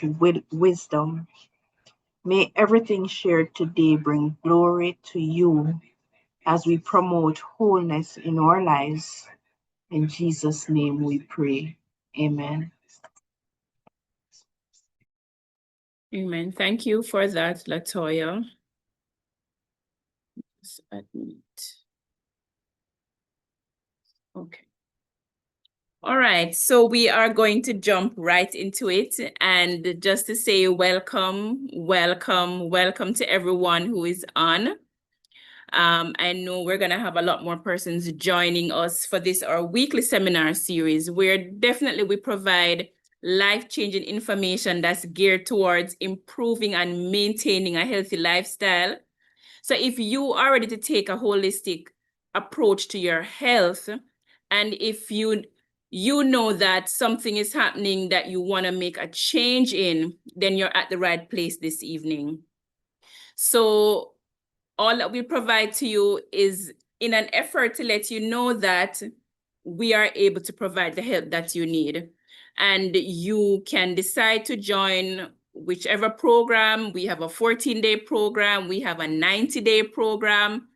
with wisdom. May everything shared today bring glory to you as we promote wholeness in our lives. In Jesus' name we pray. Amen. Amen. Thank you for that, Latoya. Let's admit. Okay. All right, so we are going to jump right into it. And just to say welcome, welcome, welcome to everyone who is on. I know we're going to have a lot more persons joining us for this, our weekly seminar series, where definitely we provide life-changing information that's geared towards improving and maintaining a healthy lifestyle. So if you are ready to take a holistic approach to your health, and if you know that something is happening that you want to make a change in, then you're at the right place this evening. So all that we provide to you is in an effort to let you know that we are able to provide the help that you need. And you can decide to join whichever program. We have a 14-day program. We have a 90-day program.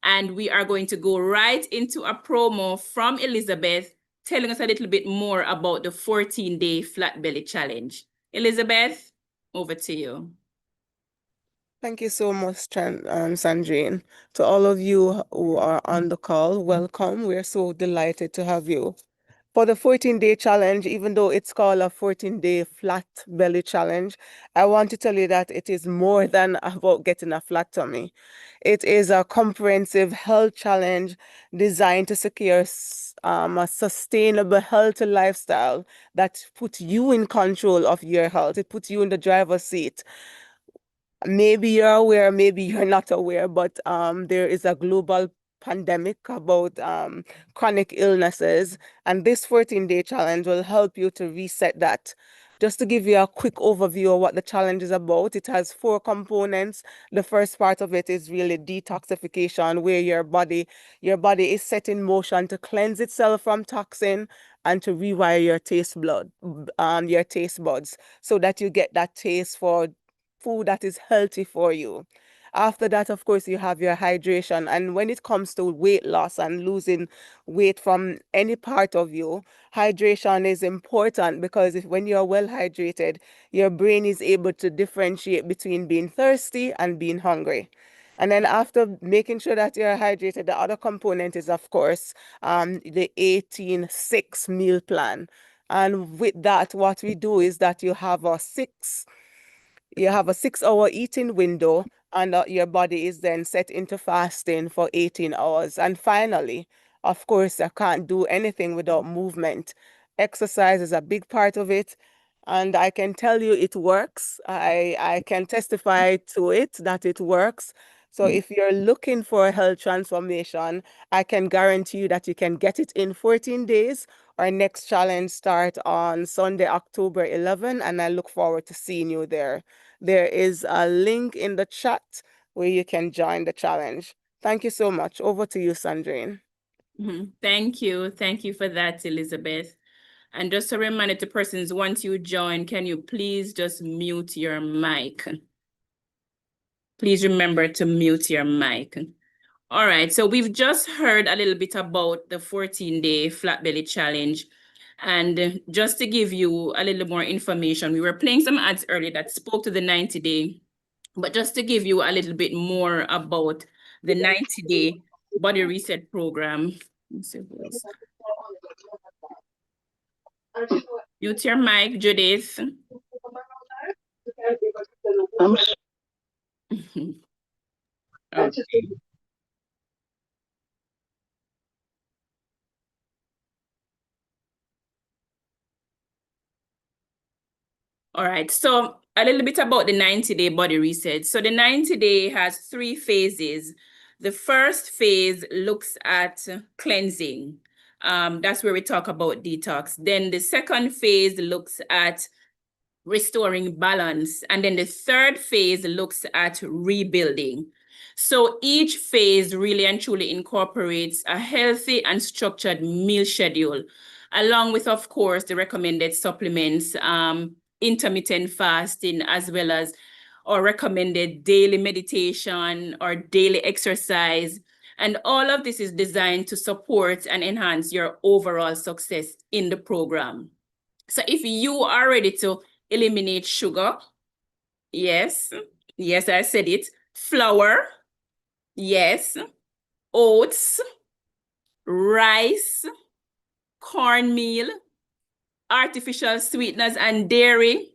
And we are going to go right into a promo from Elizabeth telling us a little bit more about the 14-day flat belly challenge. Elizabeth, over to you. Thank you so much, Sandrine. To all of you who are on the call, welcome. We're so delighted to have you. For the 14-day challenge, even though it's called a 14-day flat belly challenge, I want to tell you that it is more than about getting a flat tummy. It is a comprehensive health challenge designed to secure a sustainable, healthy lifestyle that puts you in control of your health. It puts you in the driver's seat. Maybe you're aware, maybe you're not aware, but there is a global pandemic about chronic illnesses, and this 14-day challenge will help you to reset that. Just to give you a quick overview of what the challenge is about, it has 4 components. The first part of it is really detoxification, where your body is set in motion to cleanse itself from toxin and to rewire your your taste buds, so that you get that taste for food that is healthy for you. After that, of course, you have your hydration. And when it comes to weight loss and losing weight from any part of you, hydration is important, because when you're well hydrated, your brain is able to differentiate between being thirsty and being hungry. And then after making sure that you're hydrated, the other component is, of course, the 18-6 meal plan. And with that, what we do is that you have a 6-hour eating window, and your body is then set into fasting for 18 hours. And finally, of course, I can't do anything without movement. Exercise is a big part of it, and I can tell you it works. I can testify to it that it works. So if you're looking for a health transformation, I can guarantee you that you can get it in 14 days. Our next challenge starts on Sunday, October 11, and I look forward to seeing you there. There is a link in the chat where you can join the challenge. Thank you so much. Over to you, Sandrine. Thank you. Thank you for that, Elizabeth. And just a reminder to persons, once you join, can you please just mute your mic? Please remember to mute your mic. All right, so we've just heard a little bit about the 14-day flat belly challenge. And just to give you a little more information, we were playing some ads earlier that spoke to the 90-day, but just to give you a little bit more about the 90-day body reset program. Mute your mic, Judith. Okay. All right, so a little bit about the 90-day body reset. So the 90-day has 3 phases. The first phase looks at cleansing. That's where we talk about detox. Then the second phase looks at restoring balance. And then the third phase looks at rebuilding. So each phase really and truly incorporates a healthy and structured meal schedule, along with, of course, the recommended supplements intermittent fasting, as well as our recommended daily meditation or daily exercise. And all of this is designed to support and enhance your overall success in the program. So if you are ready to eliminate sugar, yes, I said it, flour, yes, oats, rice, cornmeal, artificial sweeteners, and dairy.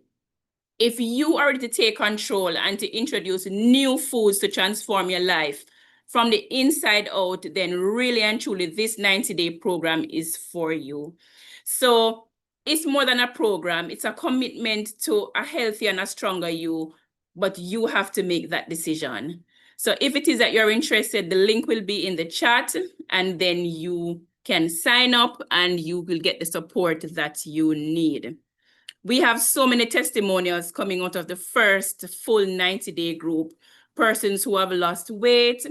If you are ready to take control and to introduce new foods to transform your life from the inside out, then really and truly this 90-day program is for you. So it's more than a program. It's a commitment to a healthier and a stronger you, but you have to make that decision. So if it is that you're interested, the link will be in the chat, and then you can sign up and you will get the support that you need. We have so many testimonials coming out of the first full 90-day group. Persons who have lost weight,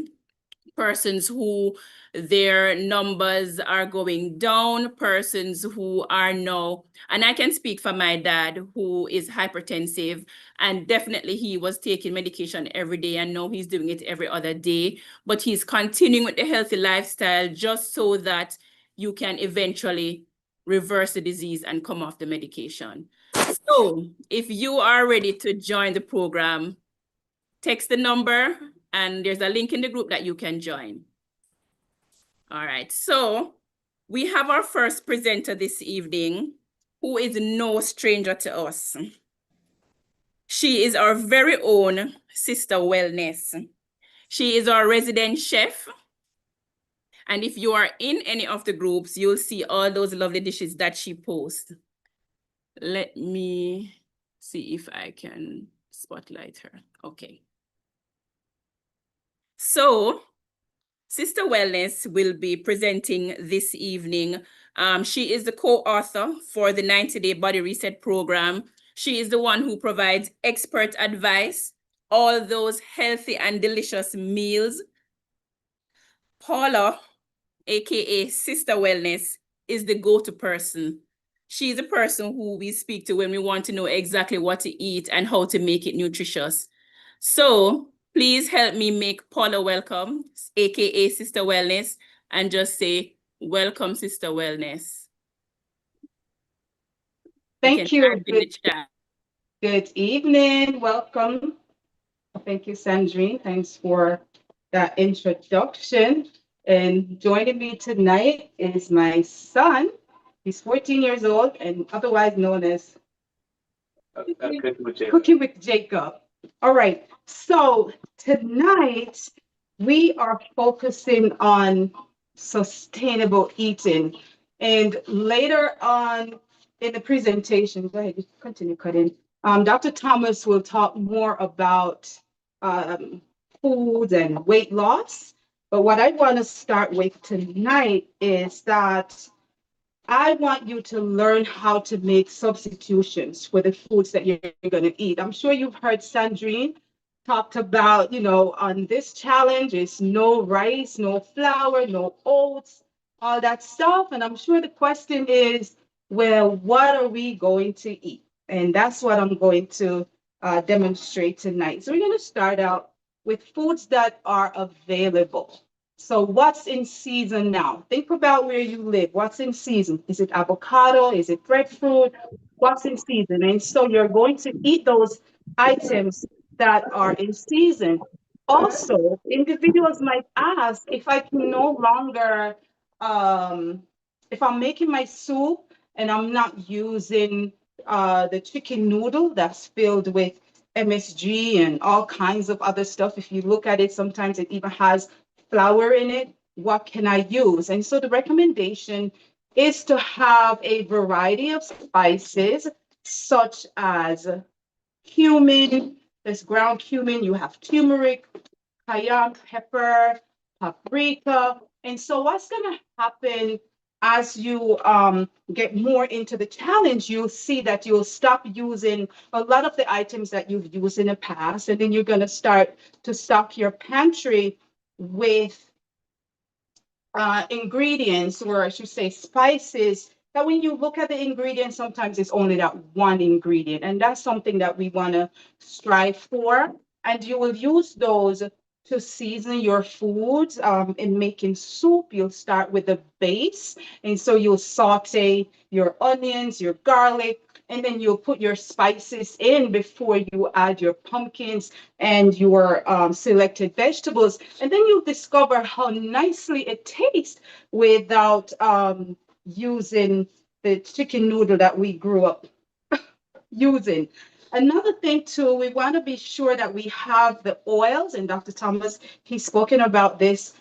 persons who their numbers are going down, persons who are now, and I can speak for my dad who is hypertensive, and definitely he was taking medication every day, and now he's doing it every other day, but he's continuing with the healthy lifestyle just so that you can eventually reverse the disease and come off the medication. So if you are ready to join the program, text the number and there's a link in the group that you can join. All right, so we have our first presenter this evening, who is no stranger to us. She is our very own SISTA Wellness. She is our resident chef. And if you are in any of the groups, you'll see all those lovely dishes that she posts. Let me see if I can spotlight her. Okay. So SISTA Wellness will be presenting this evening. She is the co-author for the 90-day Body Reset program. She is the one who provides expert advice, all those healthy and delicious meals. Paula, aka SISTA Wellness, is the go-to person. She's the person who we speak to when we want to know exactly what to eat and how to make it nutritious. So please help me make Paula welcome, aka SISTA Wellness, and just say, welcome, SISTA Wellness. Thank you. Good evening. Welcome. Thank you, Sandrine. Thanks for that introduction. And joining me tonight is my son. He's 14 years old and otherwise known as Cooking with Jacob. All right. So tonight we are focusing on sustainable eating. And later on in the presentation, go ahead, continue cutting. Dr. Thomas will talk more about foods and weight loss. But what I want to start with tonight is that I want you to learn how to make substitutions for the foods that you're going to eat. I'm sure you've heard Sandrine talked about, on this challenge is no rice, no flour, no oats, all that stuff. And I'm sure the question is, well, what are we going to eat? And that's what I'm going to demonstrate tonight. So we're going to start out with foods that are available. So what's in season now? Think about where you live. What's in season? Is it avocado? Is it breadfruit? What's in season? And so you're going to eat those items that are in season. Also, individuals might ask if I can no longer, if I'm making my soup and I'm not using the chicken noodle that's filled with MSG and all kinds of other stuff. If you look at it, sometimes it even has flour in it. What can I use? And so the recommendation is to have a variety of spices, such as cumin. There's ground cumin, you have turmeric, cayenne pepper, paprika. And so what's going to happen as you get more into the challenge, you'll see that you'll stop using a lot of the items that you've used in the past, and then you're going to start to stock your pantry with ingredients, or I should say spices, that when you look at the ingredients, sometimes it's only that one ingredient. And that's something that we want to strive for. And you will use those to season your foods. In making soup, you'll start with the base. And so you'll saute your onions, your garlic, and then you'll put your spices in before you add your pumpkins and your selected vegetables. And then you'll discover how nicely it tastes without using the chicken noodle that we grew up using. Another thing too, we want to be sure that we have the oils, and Dr. Thomas, he's spoken about this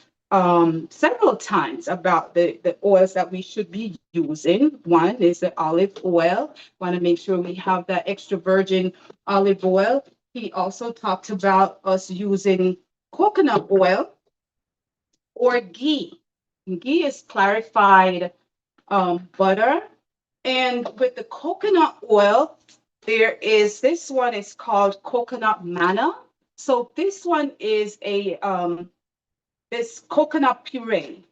several times about the oils that we should be using. One is the olive oil. Want to make sure we have that extra virgin olive oil. He also talked about us using coconut oil or ghee. Ghee is clarified butter. And with the coconut oil, there is this one is called coconut manna. So this one is a this coconut puree.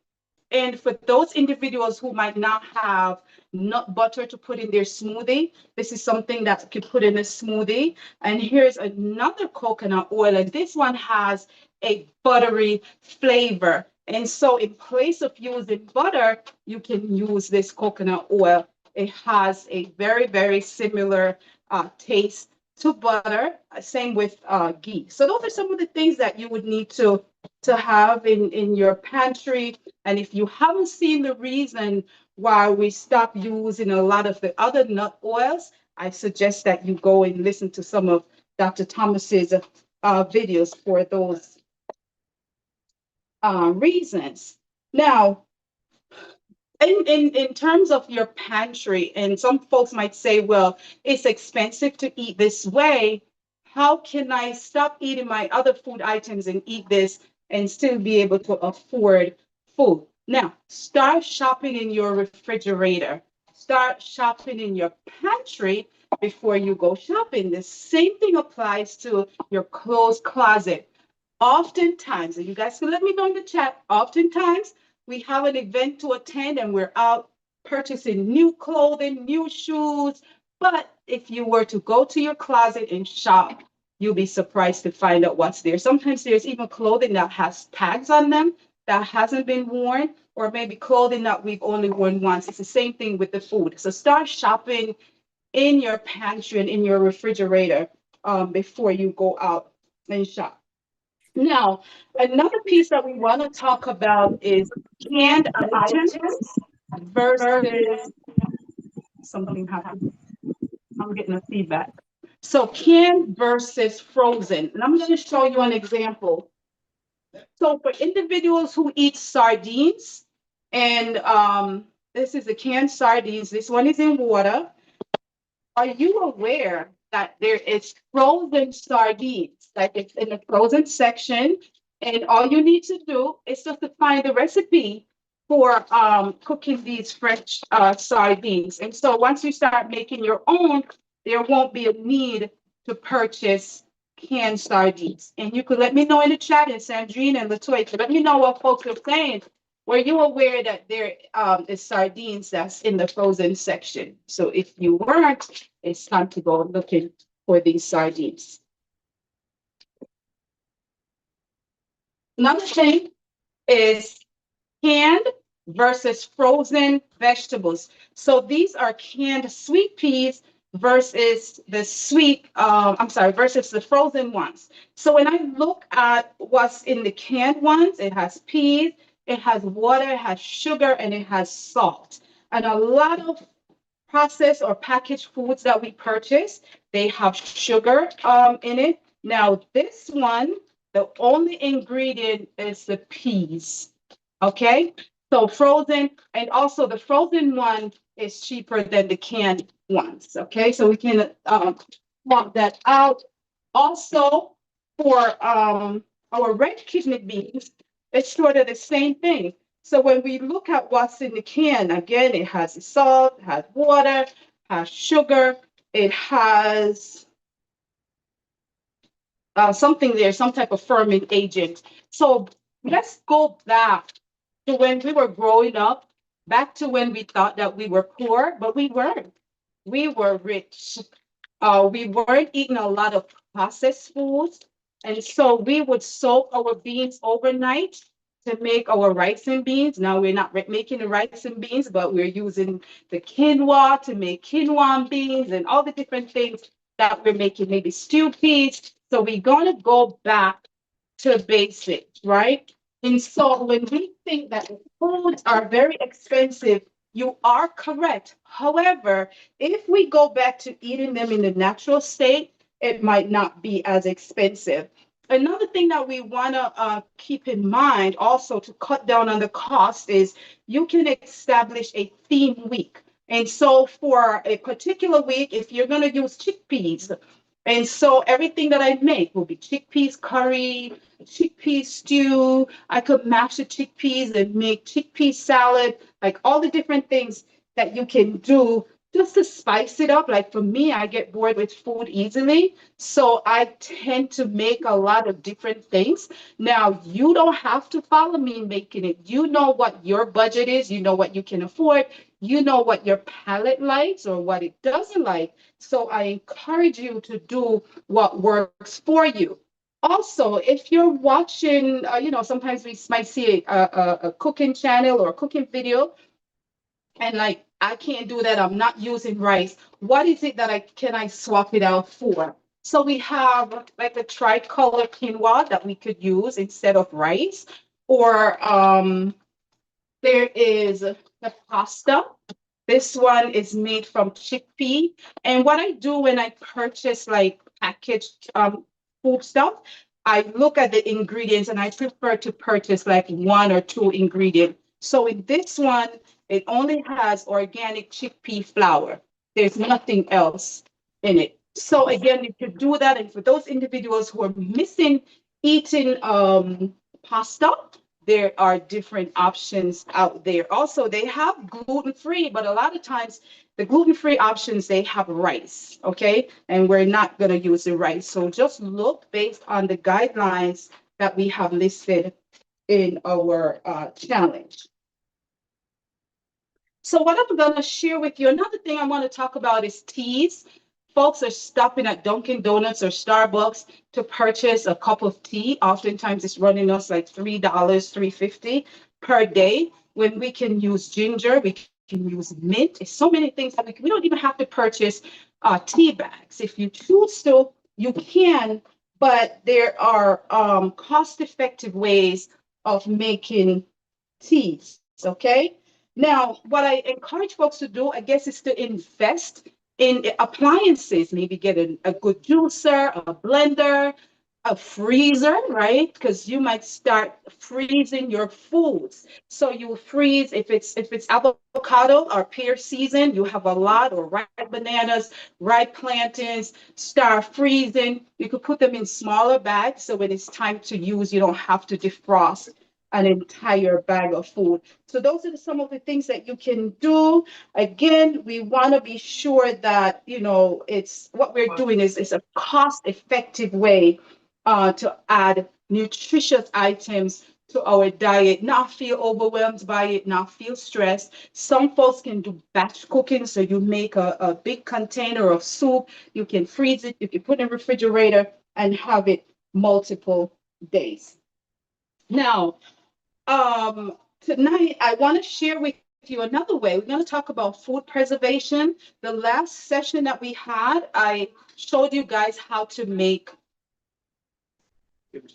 And for those individuals who might not have nut butter to put in their smoothie, this is something that you could put in a smoothie. And here's another coconut oil, and this one has a buttery flavor. And so in place of using butter, you can use this coconut oil. It has a very, very similar taste to butter, same with ghee. So those are some of the things that you would need to have in your pantry. And if you haven't seen the reason why we stopped using a lot of the other nut oils, I suggest that you go and listen to some of Dr. Thomas's videos for those reasons. Now, in terms of your pantry, and some folks might say, well, it's expensive to eat this way. How can I stop eating my other food items and eat this and still be able to afford food? Now, start shopping in your refrigerator. Start shopping in your pantry before you go shopping. The same thing applies to your clothes closet. Oftentimes, and you guys can let me know in the chat, oftentimes we have an event to attend and we're out purchasing new clothing, new shoes. But if you were to go to your closet and shop, you'll be surprised to find out what's there. Sometimes there's even clothing that has tags on them that hasn't been worn, or maybe clothing that we've only worn once. It's the same thing with the food. So start shopping in your pantry and in your refrigerator before you go out and shop. Now, another piece that we want to talk about is canned items versus something happened. I'm getting a feedback. So canned versus frozen. And I'm going to show you an example. So for individuals who eat sardines, and this is a canned sardines, this one is in water. Are you aware that there is frozen sardines, like it's in the frozen section, and all you need to do is just to find the recipe for cooking these fresh sardines. And so once you start making your own, there won't be a need to purchase canned sardines. And you could let me know in the chat, and Sandrine and Latoya, let me know what folks are saying. Were you aware that there is sardines that's in the frozen section? So if you weren't, it's time to go looking for these sardines. Another thing is canned versus frozen vegetables. So these are canned sweet peas versus the versus the frozen ones. So when I look at what's in the canned ones, it has peas, it has water, it has sugar, and it has salt. And a lot of processed or packaged foods that we purchase, they have sugar in it. Now this one, the only ingredient is the peas. Okay, so frozen, and also the frozen one is cheaper than the canned ones. Okay, so we can swap that out. Also, for our red kidney beans, it's sort of the same thing. So when we look at what's in the can, again, it has salt, it has water, has sugar, it has something there, some type of ferment agent. So let's go back to when we were growing up back to when we thought that we were poor, but we weren't. We were rich. We weren't eating a lot of processed foods. And so we would soak our beans overnight to make our rice and beans. Now we're not making the rice and beans, but we're using the quinoa to make quinoa and beans and all the different things that we're making, maybe stew peas. So we're going to go back to basics, right? And so when we think that foods are very expensive, you are correct. However, if we go back to eating them in the natural state, it might not be as expensive. Another thing that we want to keep in mind also to cut down on the cost is you can establish a theme week. And so for a particular week, if you're going to use chickpeas, and so everything that I make will be chickpeas curry, chickpea stew. I could mash the chickpeas and make chickpea salad, like all the different things that you can do just to spice it up. Like for me, I get bored with food easily. So I tend to make a lot of different things. Now, you don't have to follow me making it. You know what your budget is, you know what you can afford, you know what your palate likes or what it doesn't like. So I encourage you to do what works for you. Also, if you're watching, sometimes we might see a cooking channel or a cooking video, and like, I can't do that. I'm not using rice. What is it that I swap it out for? So we have like a tricolor quinoa that we could use instead of rice, or there is the pasta. This one is made from chickpea. And what I do when I purchase like packaged food stuff, I look at the ingredients and I prefer to purchase like one or two ingredients. So in this one, it only has organic chickpea flour. There's nothing else in it. So again, if you do that, and for those individuals who are missing eating pasta, there are different options out there. Also, they have gluten-free, but a lot of times the gluten-free options, they have rice, okay? And we're not going to use the rice. So just look based on the guidelines that we have listed in our challenge. So what I'm going to share with you, another thing I want to talk about is teas. Folks are stopping at Dunkin' Donuts or Starbucks to purchase a cup of tea. Oftentimes it's running us like $3, $3.50 per day, when we can use ginger, we can use mint. It's so many things that we don't even have to purchase tea bags. If you choose to, you can, but there are cost-effective ways of making teas, okay? Now, what I encourage folks to do, I guess, is to invest in appliances, maybe get a good juicer, a blender, a freezer, right? Because you might start freezing your foods. So you freeze if it's avocado or pear season, you have a lot, or ripe bananas, ripe plantains, start freezing. You could put them in smaller bags so when it's time to use, you don't have to defrost an entire bag of food. So those are some of the things that you can do. Again, we want to be sure that, it's what we're doing is a cost-effective way to add nutritious items to our diet, not feel overwhelmed by it, not feel stressed. Some folks can do batch cooking. So you make a big container of soup, you can freeze it, you can put it in the refrigerator and have it multiple days. Now, tonight, I want to share with you another way. We're going to talk about food preservation. The last session that we had, I showed you guys how to make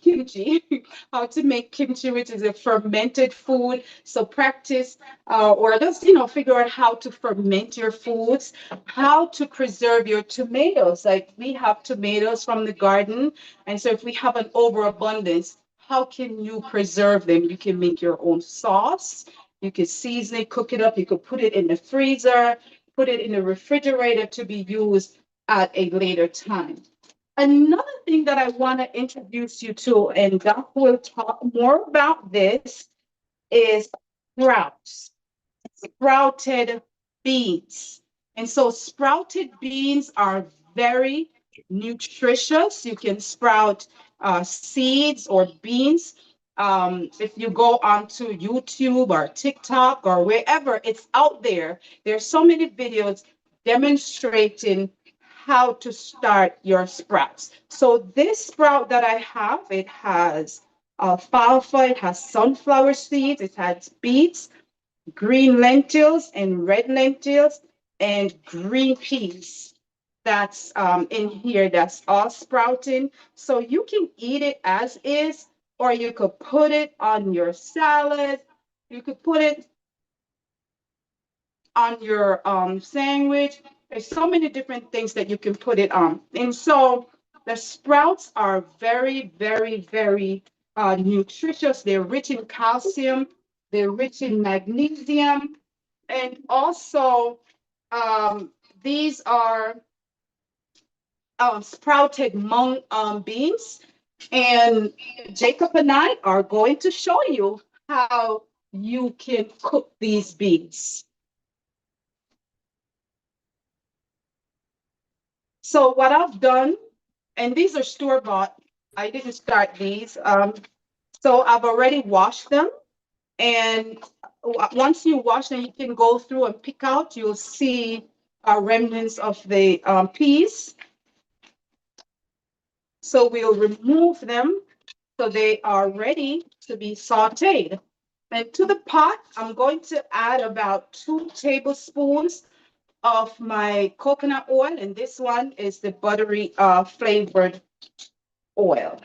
kimchi, how to make kimchi, which is a fermented food. So practice, or just, figure out how to ferment your foods, how to preserve your tomatoes. Like we have tomatoes from the garden. And so if we have an overabundance, how can you preserve them? You can make your own sauce. You can season it, cook it up. You could put it in the freezer, put it in the refrigerator to be used at a later time. Another thing that I want to introduce you to, and Doc will talk more about this, is sprouts, sprouted beans. And so sprouted beans are very nutritious. You can sprout seeds or beans. If you go onto YouTube or TikTok or wherever, it's out there. There's so many videos demonstrating how to start your sprouts. So this sprout that I have, it has alfalfa, it has sunflower seeds, it has beets, green lentils and red lentils, and green peas. That's in here, that's all sprouting. So you can eat it as is, or you could put it on your salad. You could put it on your sandwich. There's so many different things that you can put it on. And so the sprouts are very, very, very nutritious. They're rich in calcium, they're rich in magnesium, and also these are sprouted mung beans. And Jacob and I are going to show you how you can cook these beans. So what I've done, and these are store-bought, I didn't start these. So I've already washed them. And once you wash them, you can go through and pick out, you'll see remnants of the peas. So we'll remove them so they are ready to be sauteed. And to the pot, I'm going to add about 2 tablespoons of my coconut oil, and this one is the buttery flavored oil.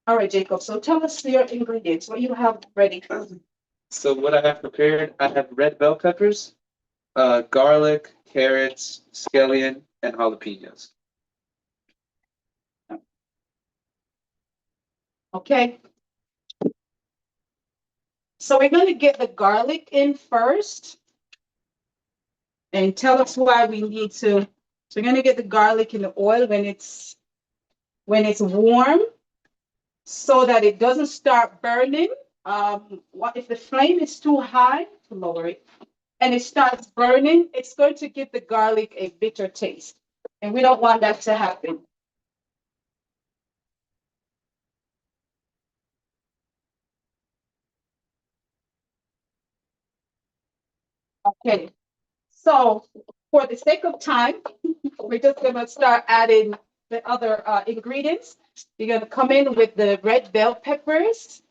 All right, Jacob, so tell us your ingredients, what you have ready. So what I have prepared, I have red bell peppers, garlic, carrots, scallion, and jalapenos. Okay. So we're going to get the garlic in first. And tell us why we need to. So we're going to get the garlic in the oil when it's warm, so that it doesn't start burning. If the flame is too high, lower it, and it starts burning, it's going to give the garlic a bitter taste. And we don't want that to happen. Okay, so for the sake of time, we're just gonna start adding the other ingredients. You're gonna come in with the red bell peppers,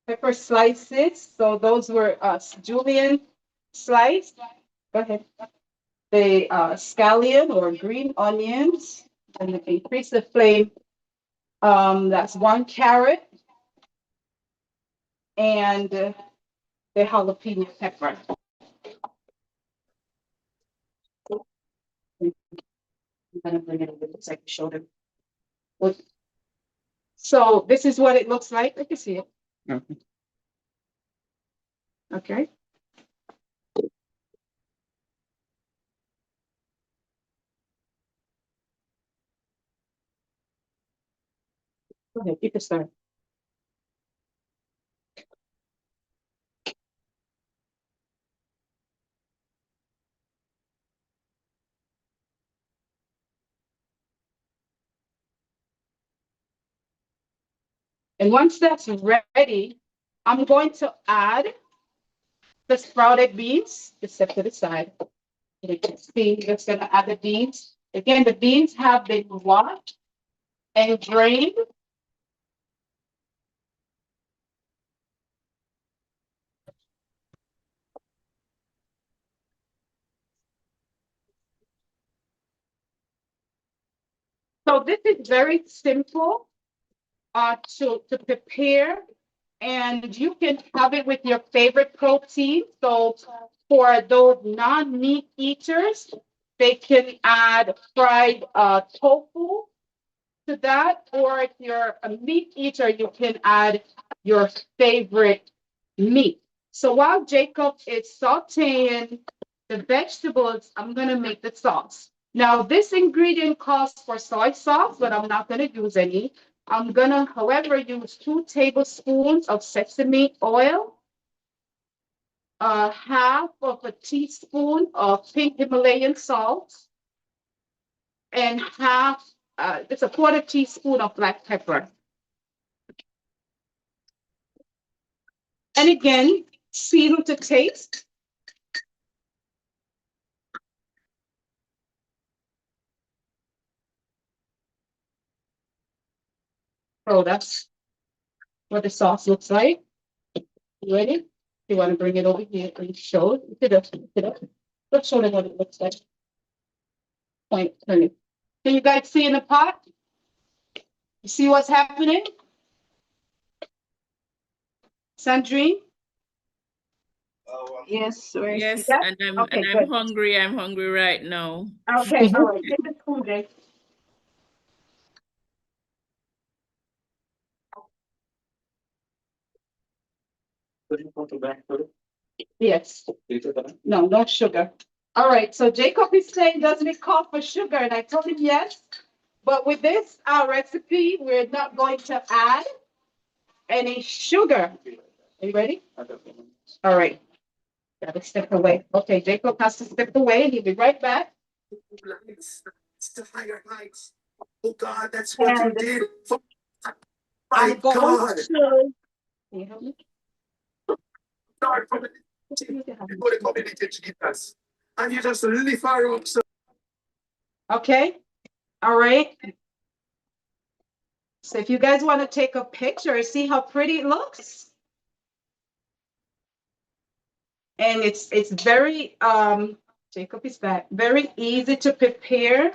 pepper slices. So those were julienne sliced. Go ahead. The scallion or green onions, and increase the flame. That's 1 carrot, and the jalapeno pepper. I'm gonna bring it over so I can show them. So this is what it looks like. I can see it. Mhm. Okay. Go ahead, you can start. And once that's ready, I'm going to add the sprouted beans, just set to the side. You can see it's going to add the beans. Again, the beans have been washed and drained. So this is very simple to prepare, and you can have it with your favorite protein. So for those non-meat eaters, they can add fried tofu to that, or if you're a meat eater, you can add your favorite meat. So while Jacob is sauteing the vegetables, I'm gonna make the sauce. Now, this ingredient calls for soy sauce, but I'm not gonna use any. I'm gonna, however, use 2 tablespoons of sesame oil, half of a teaspoon of pink Himalayan salt, and it's a quarter teaspoon of black pepper. And again, season to taste. So that's what the sauce looks like. You ready? You want to bring it over here and show it? Sit up, sit up. Let's show them what it looks like. Point, turn it. Can you guys see in the pot? You see what's happening? Sandrine? Yes, we're Yes, Yeah? and Okay, I'm good. hungry. I'm hungry right now. Okay, all right. Take the spoon, Jay. Yes. No, no sugar. All right, so Jacob is saying, doesn't it call for sugar? And I told him yes. But with this recipe, we're not going to add any sugar. Are you ready? All right. Gotta step away. Okay, Jacob has to step away. He'll be right back. To higher heights. Oh God, that's what you And did. I'm My going God. to. Can you help me? Start from the for the community, Jesus. And you just lift her up. So Okay. All right. So if you guys want to take a picture, see how pretty it looks. And it's very Jacob is back. Very easy to prepare.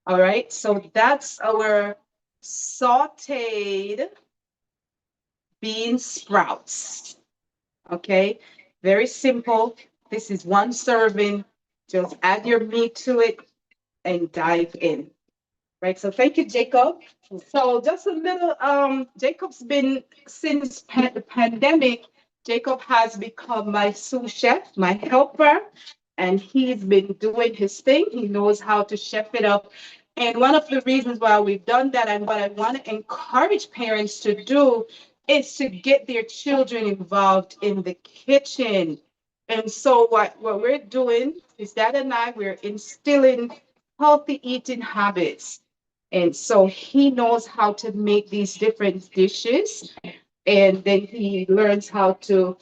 All right, so that's our sauteed bean sprouts. Okay, very simple. This is one serving. Just add your meat to it and dive in. Right, so thank you, Jacob. So just a little, Jacob's been, since the pandemic, Jacob has become my sous chef, my helper, and he's been doing his thing. He knows how to chef it up. And one of the reasons why we've done that and what I want to encourage parents to do is to get their children involved in the kitchen. And so what we're doing is Dad and I, we're instilling healthy eating habits. And so he knows how to make these different dishes, and then he learns how to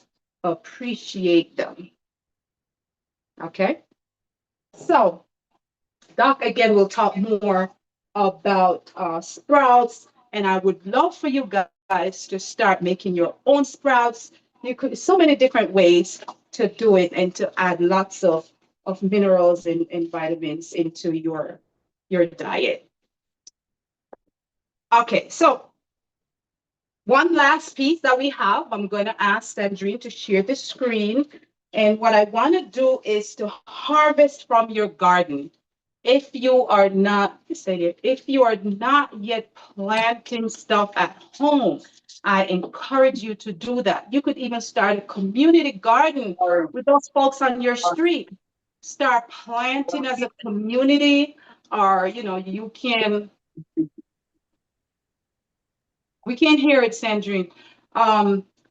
appreciate them. Okay. So Doc again will talk more about sprouts, and I would love for you guys to start making your own sprouts. You could so many different ways to do it and to add lots of minerals and vitamins into your diet. Okay, so one last piece that we have, I'm going to ask Sandrine to share the screen. And what I want to do is to harvest from your garden. If you are not, if you are not yet planting stuff at home, I encourage you to do that. You could even start a community garden with those folks on your street. Start planting as a community, or you can. We can't hear it, Sandrine.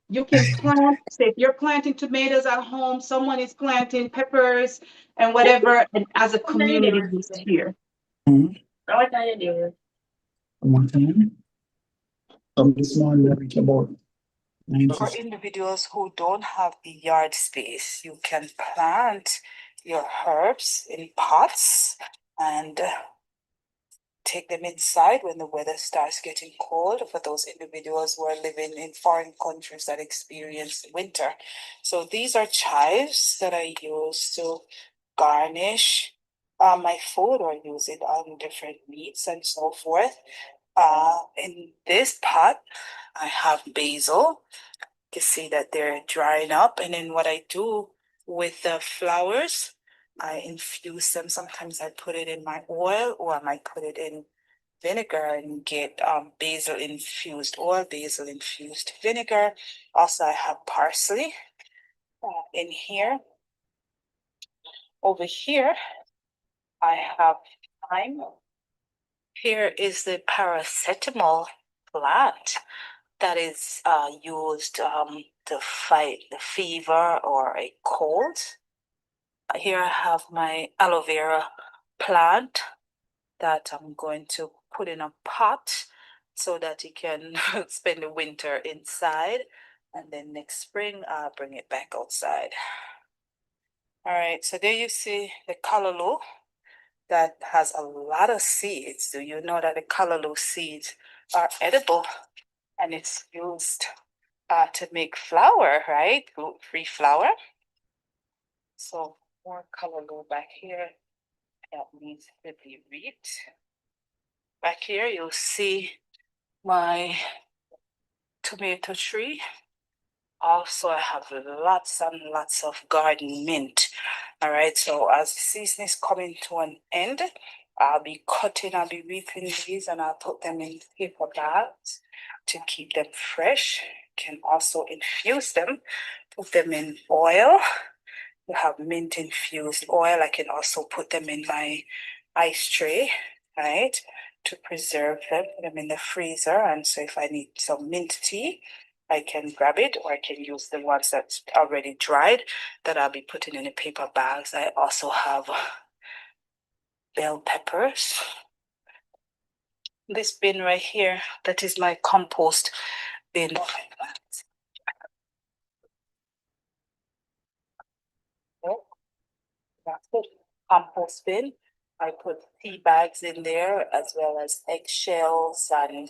You can plant, say if you're planting tomatoes at home, someone is planting peppers and whatever, and as a community use here. what are you doing? One time. This morning, I reach about for individuals who don't have the yard space, you can plant your herbs in pots and take them inside when the weather starts getting cold for those individuals who are living in foreign countries that experience winter. So these are chives that I use to garnish my food or use it on different meats and so forth. In this pot, I have basil. You see that they're drying up. And then what I do with the flowers, I infuse them. Sometimes I put it in my oil or I might put it in vinegar and get basil infused oil, basil infused vinegar. Also, I have parsley in here. Over here, I have thyme. Here is the paracetamol plant. that is used to fight the fever or a cold. Here I have my aloe vera plant that I'm going to put in a pot so that it can spend the winter inside, and then next spring I'll bring it back outside. All right, so there you see the callaloo that has a lot of seeds. Do you know that the callaloo seeds are edible and it's used to make flour, right? Gluten-free flour. So more callaloo back here that needs to be reaped. Back here you'll see my tomato tree. Also, I have lots and lots of garden mint. All right, so as the season is coming to an end, I'll be reaping these, and I'll put them in paper bags to keep them fresh. Can also infuse them, put them in oil. You have mint infused oil. I can also put them in my ice tray, right, to preserve them, put them in the freezer. And so if I need some mint tea, I can grab it, or I can use the ones that's already dried that I'll be putting in the paper bags. I also have bell peppers. This bin right here, that is my compost bin. That's it. Compost bin. I put tea bags in there, as well as eggshells and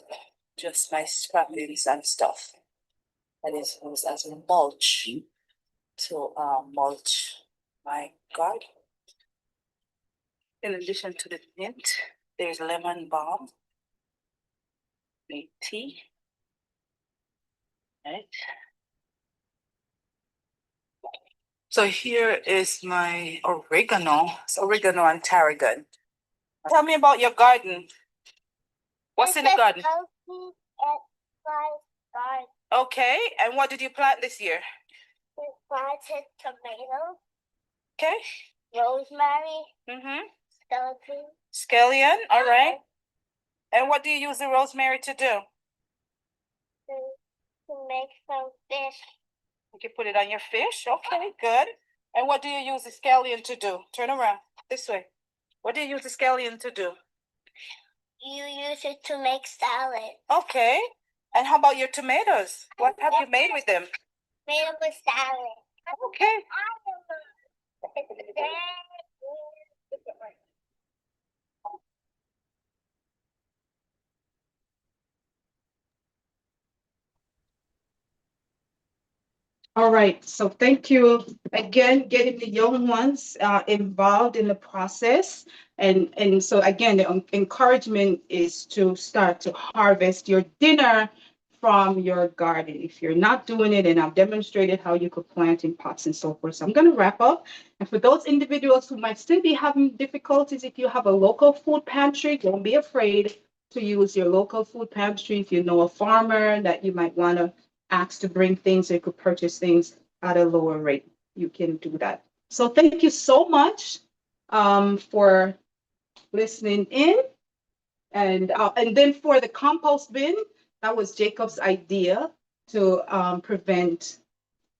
just my scrappings and stuff. That is used as a mulch to mulch my garden. In addition to the mint, there's lemon balm, make tea, right? So here is my oregano. It's oregano and tarragon. Tell me about your garden. What's in the garden? Okay, and what did you plant this year? We planted tomatoes. Okay. Rosemary. Mm-hmm. Skeleton. Scallion, all right. And what do you use the rosemary to do? To make some fish. You can put it on your fish. Okay, good. And what do you use the scallion to do? Turn around this way. What do you use the scallion to do? You use it to make salad. Okay. And how about your tomatoes? What have you made with them? Made up with salad. Okay. All right, so thank you again, getting the young ones involved in the process. And so again, the encouragement is to start to harvest your dinner from your garden. If you're not doing it, and I've demonstrated how you could plant in pots and so forth. So I'm going to wrap up. And for those individuals who might still be having difficulties, if you have a local food pantry, don't be afraid to use your local food pantry. If you know a farmer that you might want to ask to bring things, so you could purchase things at a lower rate, you can do that. So thank you so much for listening in. And then for the compost bin, that was Jacob's idea to prevent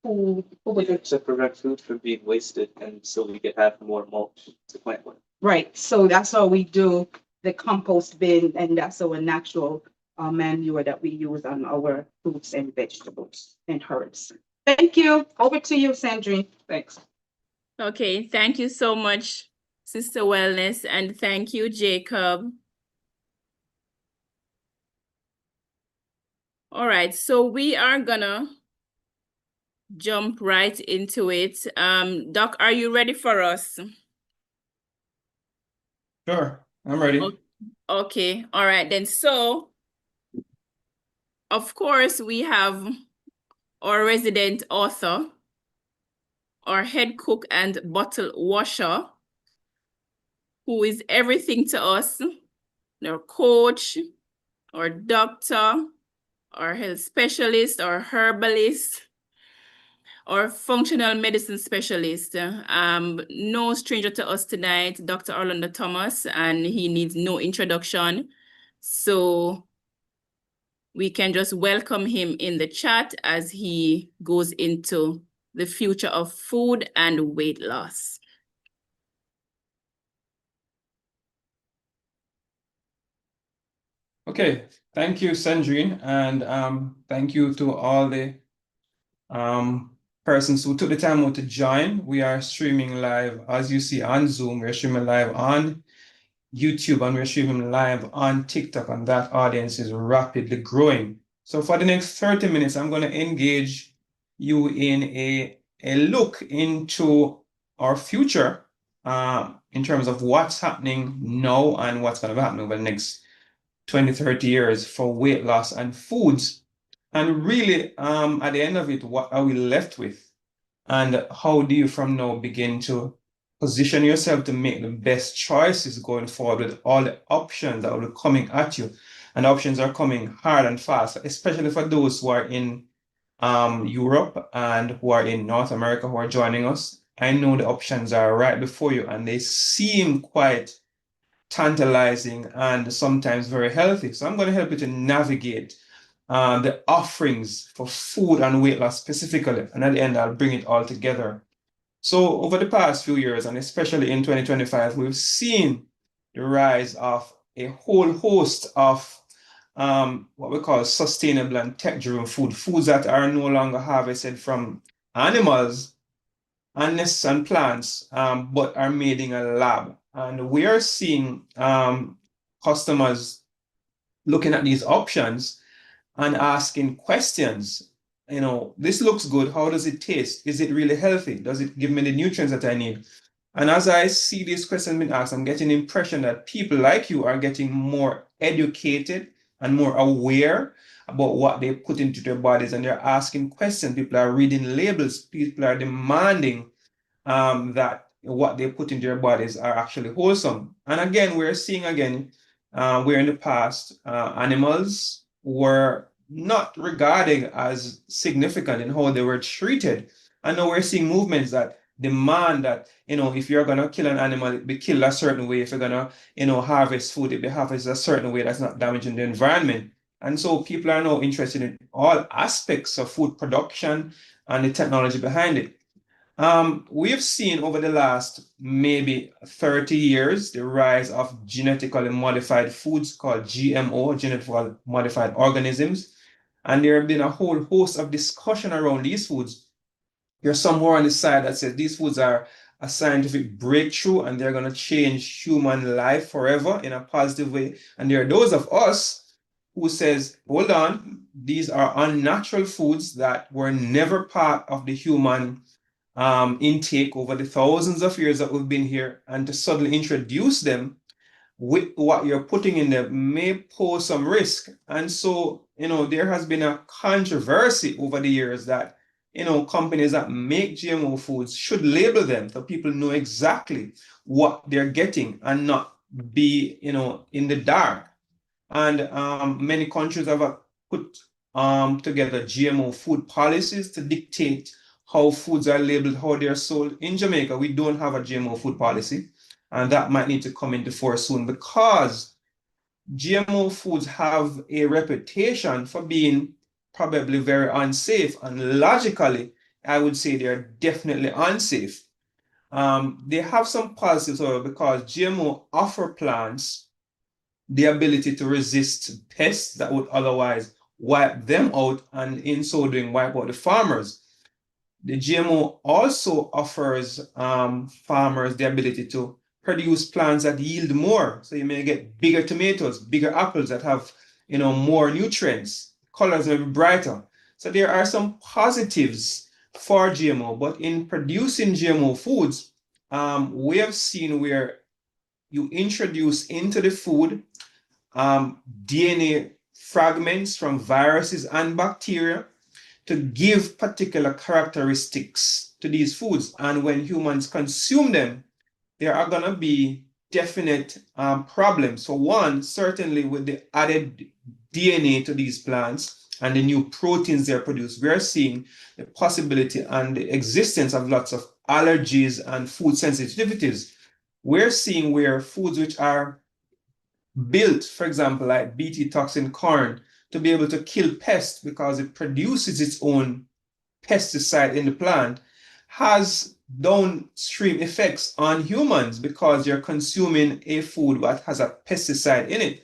food. To prevent food from being wasted, and so we could have more mulch to plant with. Right. So that's how we do the compost bin, and that's our natural manure that we use on our fruits and vegetables and herbs. Thank you. Over to you, Sandrine. Thanks. Okay, thank you so much, Sister Wellness, and thank you, Jacob. All right, so we are gonna jump right into it. Doc, are you ready for us? Sure, I'm ready. Okay, all right then. So, of course, we have our resident author, our head cook and bottle washer, who is everything to us, our coach, our doctor, our health specialist, our herbalist, or functional medicine specialist. No stranger to us tonight, Dr. Orlando Thomas, and he needs no introduction. So we can just welcome him in the chat as he goes into the future of food and weight loss. Okay, thank you, Sandrine, and thank you to all the persons who took the time out to join. We are streaming live, as you see on Zoom. We're streaming live on YouTube and we're streaming live on TikTok, and that audience is rapidly growing. So for the next 30 minutes, I'm going to engage you in a look into our future in terms of what's happening now and what's going to happen over the next 20, 30 years for weight loss and foods. And really, at the end of it, what are we left with? And how do you from now begin to position yourself to make the best choices going forward with all the options that will be coming at you? And options are coming hard and fast, especially for those who are in Europe and who are in North America who are joining us. I know the options are right before you and they seem quite tantalizing and sometimes very healthy. So I'm going to help you to navigate the offerings for food and weight loss specifically. And at the end, I'll bring it all together. So over the past few years, and especially in 2025, we've seen the rise of a whole host of what we call sustainable and tech-driven foods that are no longer harvested from animals and plants, but are made in a lab. And we are seeing customers looking at these options and asking questions. You know, this looks good. How does it taste? Is it really healthy? Does it give me the nutrients that I need? And as I see these questions being asked, I'm getting the impression that people like you are getting more educated and more aware about what they put into their bodies, and they're asking questions. People are reading labels. People are demanding that what they put into their bodies are actually wholesome. And again, we're seeing where in the past animals were not regarded as significant in how they were treated. And now we're seeing movements that demand that, if you're going to kill an animal, it be killed a certain way. If you're going to, harvest food, it be harvested a certain way that's not damaging the environment. And so people are now interested in all aspects of food production and the technology behind it. We have seen over the last maybe 30 years the rise of genetically modified foods called GMO, genetically modified organisms. And there have been a whole host of discussion around these foods. There's somewhere on the side that says these foods are a scientific breakthrough and they're going to change human life forever in a positive way. And there are those of us who says, hold on, these are unnatural foods that were never part of the human intake over the thousands of years that we've been here, and to suddenly introduce them with what you're putting in them may pose some risk. And so, there has been a controversy over the years that, companies that make GMO foods should label them so people know exactly what they're getting and not be, in the dark. And many countries have put together GMO food policies to dictate how foods are labeled, how they're sold. In Jamaica, we don't have a GMO food policy, and that might need to come into force soon because GMO foods have a reputation for being probably very unsafe, and logically, I would say they're definitely unsafe. They have some positives, however, because GMO offer plants the ability to resist pests that would otherwise wipe them out, and in so doing, wipe out the farmers. The GMO also offers farmers the ability to produce plants that yield more. So you may get bigger tomatoes, bigger apples that have, more nutrients, colors may be brighter. So there are some positives for GMO, but in producing GMO foods, we have seen where you introduce into the food DNA fragments from viruses and bacteria to give particular characteristics to these foods. And when humans consume them, there are going to be definite problems. So one, certainly with the added DNA to these plants and the new proteins they're produced, we're seeing the possibility and the existence of lots of allergies and food sensitivities. We're seeing where foods which are built, for example, like Bt toxin corn, to be able to kill pests because it produces its own pesticide in the plant, has downstream effects on humans because you're consuming a food that has a pesticide in it.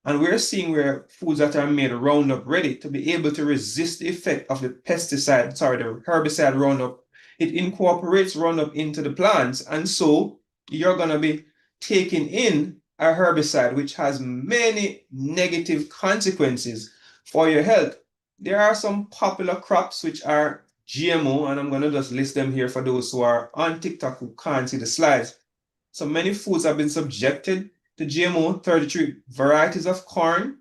And we're seeing where foods that are made Roundup ready to be able to resist the effect of the pesticide, the herbicide Roundup, it incorporates Roundup into the plants. And so you're going to be taking in a herbicide which has many negative consequences for your health. There are some popular crops which are GMO, and I'm going to just list them here for those who are on TikTok who can't see the slides. So many foods have been subjected to GMO, 33 varieties of corn,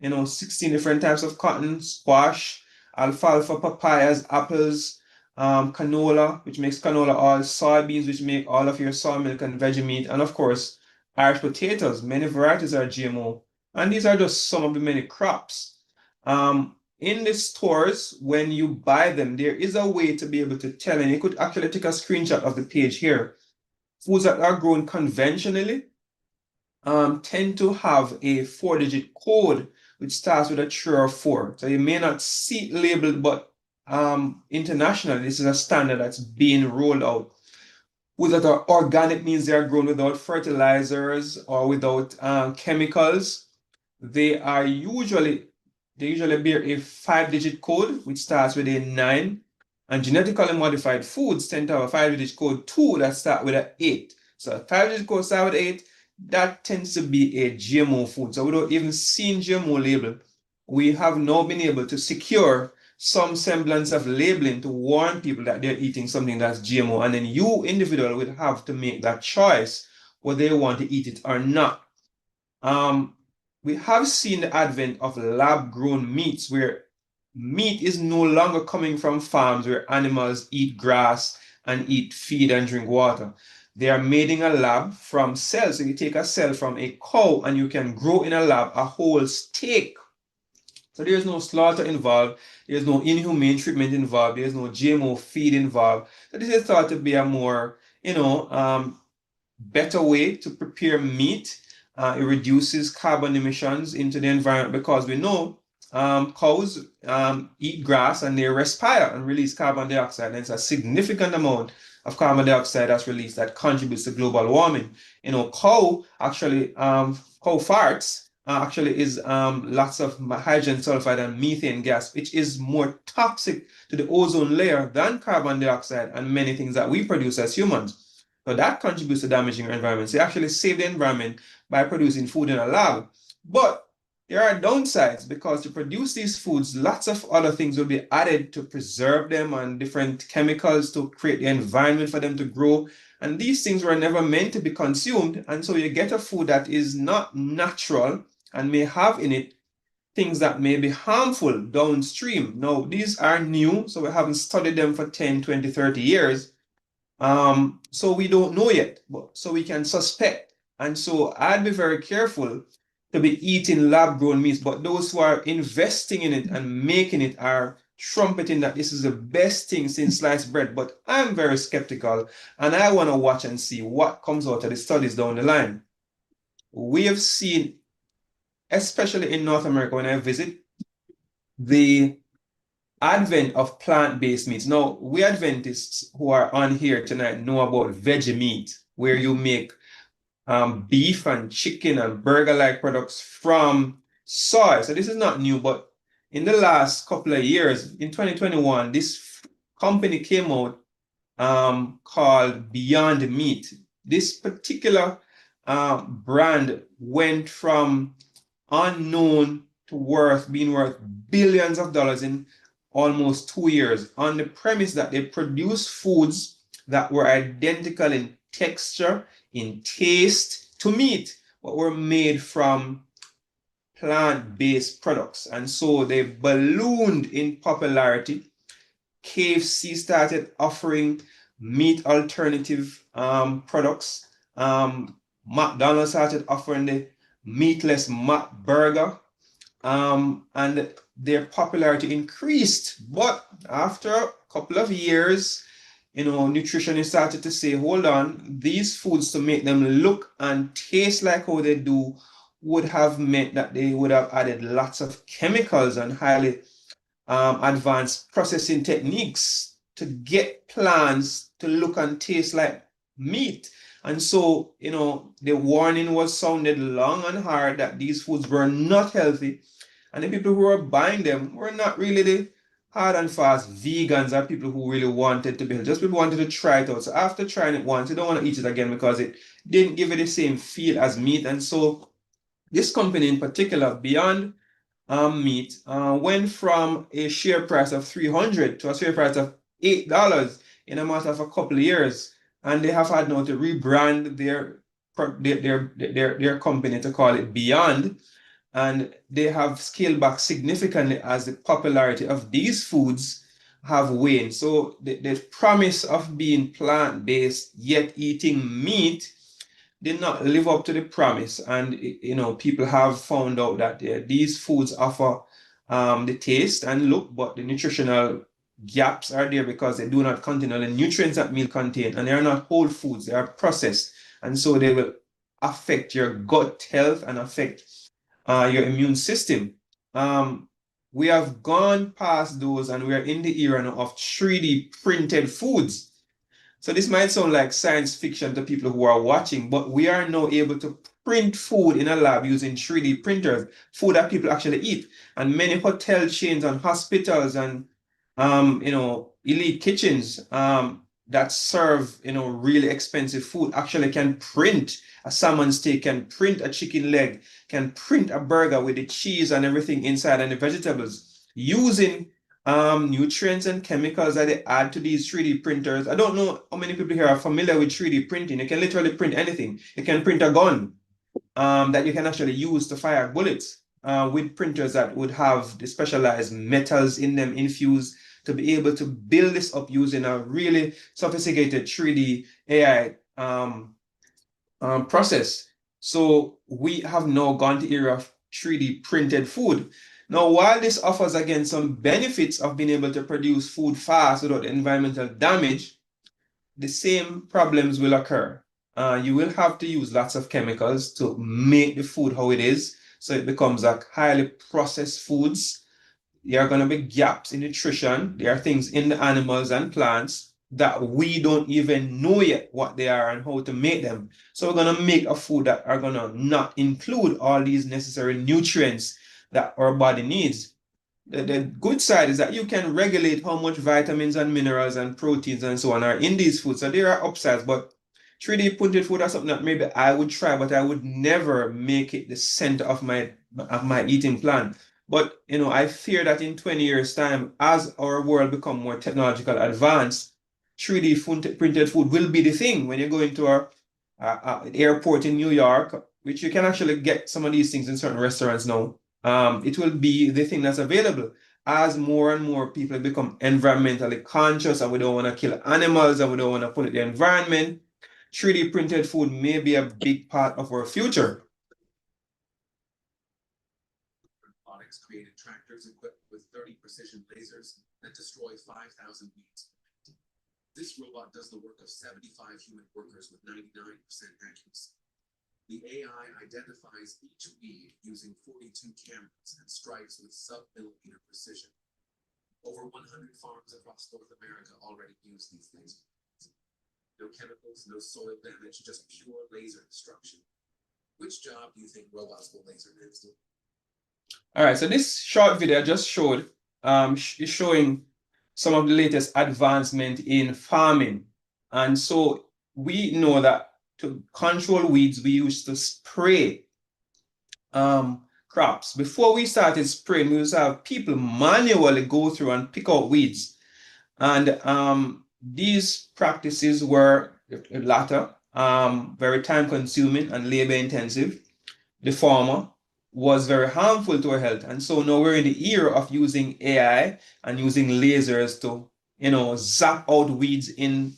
16 different types of cotton, squash, alfalfa, papayas, apples, canola, which makes canola oil, soybeans, which make all of your soy milk and veggie meat, and of course, Irish potatoes. Many varieties are GMO. And these are just some of the many crops. In the stores, when you buy them, there is a way to be able to tell, and you could actually take a screenshot of the page here. Foods that are grown conventionally tend to have a 4-digit code which starts with a 3 or 4. So you may not see it labeled, but internationally, this is a standard that's being rolled out. Foods that are organic means they are grown without fertilizers or without chemicals. They usually bear a 5-digit code which starts with a 9. And genetically modified foods tend to have a 5-digit code too that start with an 8. So a 5-digit code start with 8, that tends to be a GMO food. So without even seeing GMO label, we have now been able to secure some semblance of labeling to warn people that they're eating something that's GMO. And then you, individual, would have to make that choice whether they want to eat it or not. We have seen the advent of lab-grown meats where meat is no longer coming from farms where animals eat grass and eat feed and drink water. They are made in a lab from cells. So you take a cell from a cow and you can grow in a lab a whole steak. So there's no slaughter involved. There's no inhumane treatment involved. There's no GMO feed involved. So this is thought to be a more, better way to prepare meat. It reduces carbon emissions into the environment because we know cows eat grass and they respire and release carbon dioxide. And it's a significant amount of carbon dioxide that's released that contributes to global warming. Cow farts actually is lots of hydrogen sulfide and methane gas, which is more toxic to the ozone layer than carbon dioxide and many things that we produce as humans. So that contributes to damaging our environment. So you actually save the environment by producing food in a lab. But there are downsides because to produce these foods, lots of other things will be added to preserve them and different chemicals to create the environment for them to grow. And these things were never meant to be consumed. And so you get a food that is not natural and may have in it things that may be harmful downstream. Now, these are new, so we haven't studied them for 10, 20, 30 years. So we don't know yet, so we can suspect. And so I'd be very careful to be eating lab-grown meats, but those who are investing in it and making it are trumpeting that this is the best thing since sliced bread. But I'm very skeptical, and I want to watch and see what comes out of the studies down the line. We have seen, especially in North America, when I visit, the advent of plant-based meats. Now, we Adventists who are on here tonight know about veggie meat, where you make beef and chicken and burger-like products from soy. So this is not new, but in the last couple of years, in 2021, this company came out called Beyond Meat. This particular brand went from unknown to being worth billions of dollars in almost 2 years on the premise that they produce foods that were identical in texture, in taste to meat, but were made from plant-based products. And so they ballooned in popularity. KFC started offering meat alternative products. McDonald's started offering the meatless Mac burger. And their popularity increased. But after a couple of years, nutritionists started to say, hold on, these foods to make them look and taste like how they do would have meant that they would have added lots of chemicals and highly advanced processing techniques to get plants to look and taste like meat. And so, the warning was sounded long and hard that these foods were not healthy. And the people who were buying them were not really the hard and fast vegans or people who really wanted to be healthy. Just people wanted to try it out. So after trying it once, you don't want to eat it again because it didn't give it the same feel as meat. And so this company in particular, Beyond Meat, went from a share price of $300 to a share price of $8 in a matter of a couple of years. And they have had now to rebrand their company to call it Beyond. And they have scaled back significantly as the popularity of these foods have waned. So the promise of being plant-based yet eating meat did not live up to the promise. And people have found out that these foods offer the taste and look, but the nutritional gaps are there because they do not contain all the nutrients that meat contain, and they are not whole foods, they are processed. And so they will affect your gut health and affect your immune system. We have gone past those and we are in the era now of 3D printed foods. So this might sound like science fiction to people who are watching, but we are now able to print food in a lab using 3D printers, food that people actually eat. And many hotel chains and hospitals and elite kitchens that serve really expensive food actually can print a salmon steak, can print a chicken leg, can print a burger with the cheese and everything inside and the vegetables using nutrients and chemicals that they add to these 3D printers. I don't know how many people here are familiar with 3D printing. You can literally print anything. You can print a gun that you can actually use to fire bullets with printers that would have the specialized metals in them infused to be able to build this up using a really sophisticated 3D AI process. So we have now gone to the era of 3D printed food. Now, while this offers again some benefits of being able to produce food fast without environmental damage, the same problems will occur. You will have to use lots of chemicals to make the food how it is. So it becomes like highly processed foods. There are going to be gaps in nutrition. There are things in the animals and plants that we don't even know yet what they are and how to make them. So we're going to make a food that are going to not include all these necessary nutrients that our body needs. The good side is that you can regulate how much vitamins and minerals and proteins and so on are in these foods. So there are upsides, but 3D printed food is something that maybe I would try, but I would never make it the center of my eating plan. But I fear that in 20 years' time, as our world become more technological advanced, 3D printed food will be the thing. When you go into our airport in New York, which you can actually get some of these things in certain restaurants now, it will be the thing that's available as more and more people become environmentally conscious and we don't want to kill animals and we don't want to pollute the environment. 3D printed food may be a big part of our future. Robotics created tractors equipped with 30 precision lasers that destroy 5,000 weeds. This robot does the work of 75 human workers with 99% accuracy. The AI identifies each weed using 42 cameras and strikes with sub-millimeter precision. Over 100 farms across North America already use these lasers. No chemicals, no soil damage, just pure laser destruction. Which job do you think robots will laser next? All right, so this short video I just showed is showing some of the latest advancement in farming. And so we know that to control weeds, we used to spray crops. Before we started spraying, we used to have people manually go through and pick out weeds. And these practices were the latter, very time consuming and labor intensive. The former was very harmful to our health. And so now we're in the era of using AI and using lasers to, zap out weeds in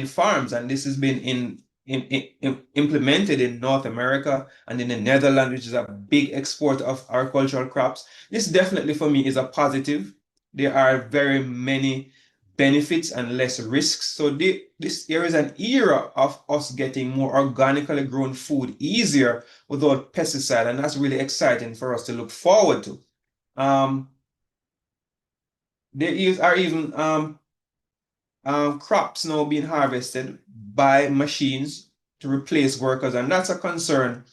farms. And this has been implemented in North America and in the Netherlands, which is a big exporter of agricultural crops. This definitely for me is a positive. There are very many benefits and less risks. So there is an era of us getting more organically grown food easier without pesticide, and that's really exciting for us to look forward to. Are even crops now being harvested by machines to replace workers, and that's a concern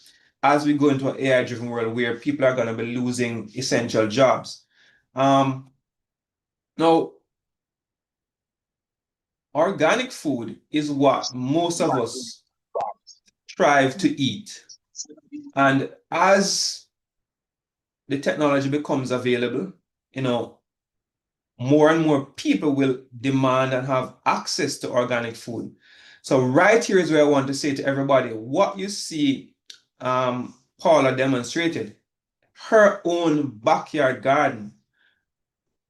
as we go into an AI-driven world where people are going to be losing essential jobs. Now, organic food is what most of us strive to eat. And as the technology becomes available, more and more people will demand and have access to organic food. So right here is where I want to say to everybody, what you see Paula demonstrated, her own backyard garden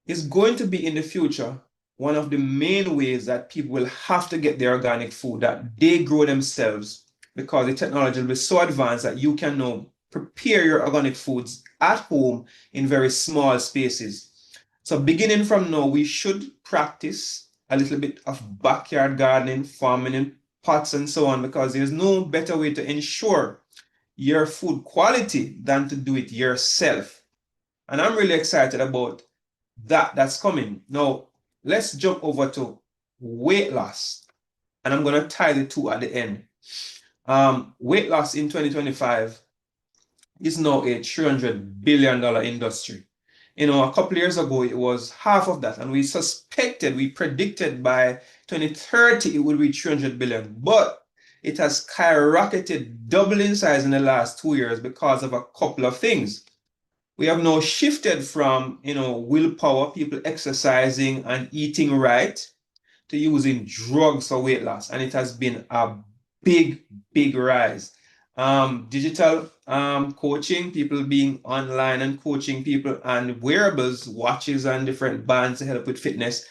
is going to be in the future one of the main ways that people will have to get their organic food that they grow themselves, because the technology will be so advanced that you can now prepare your organic foods at home in very small spaces. So beginning from now, we should practice a little bit of backyard gardening, farming in pots and so on, because there's no better way to ensure your food quality than to do it yourself. And I'm really excited about that's coming. Now, let's jump over to weight loss. And I'm going to tie the two at the end. Weight loss in 2025 is now a $300 billion industry. A couple of years ago, it was half of that. And we predicted by 2030, it would reach 300 billion. But it has skyrocketed, double in size in the last 2 years because of a couple of things. We have now shifted from, willpower, people exercising and eating right, to using drugs for weight loss. And it has been a big, big rise. Digital coaching, people being online and coaching people, and wearables, watches and different bands to help with fitness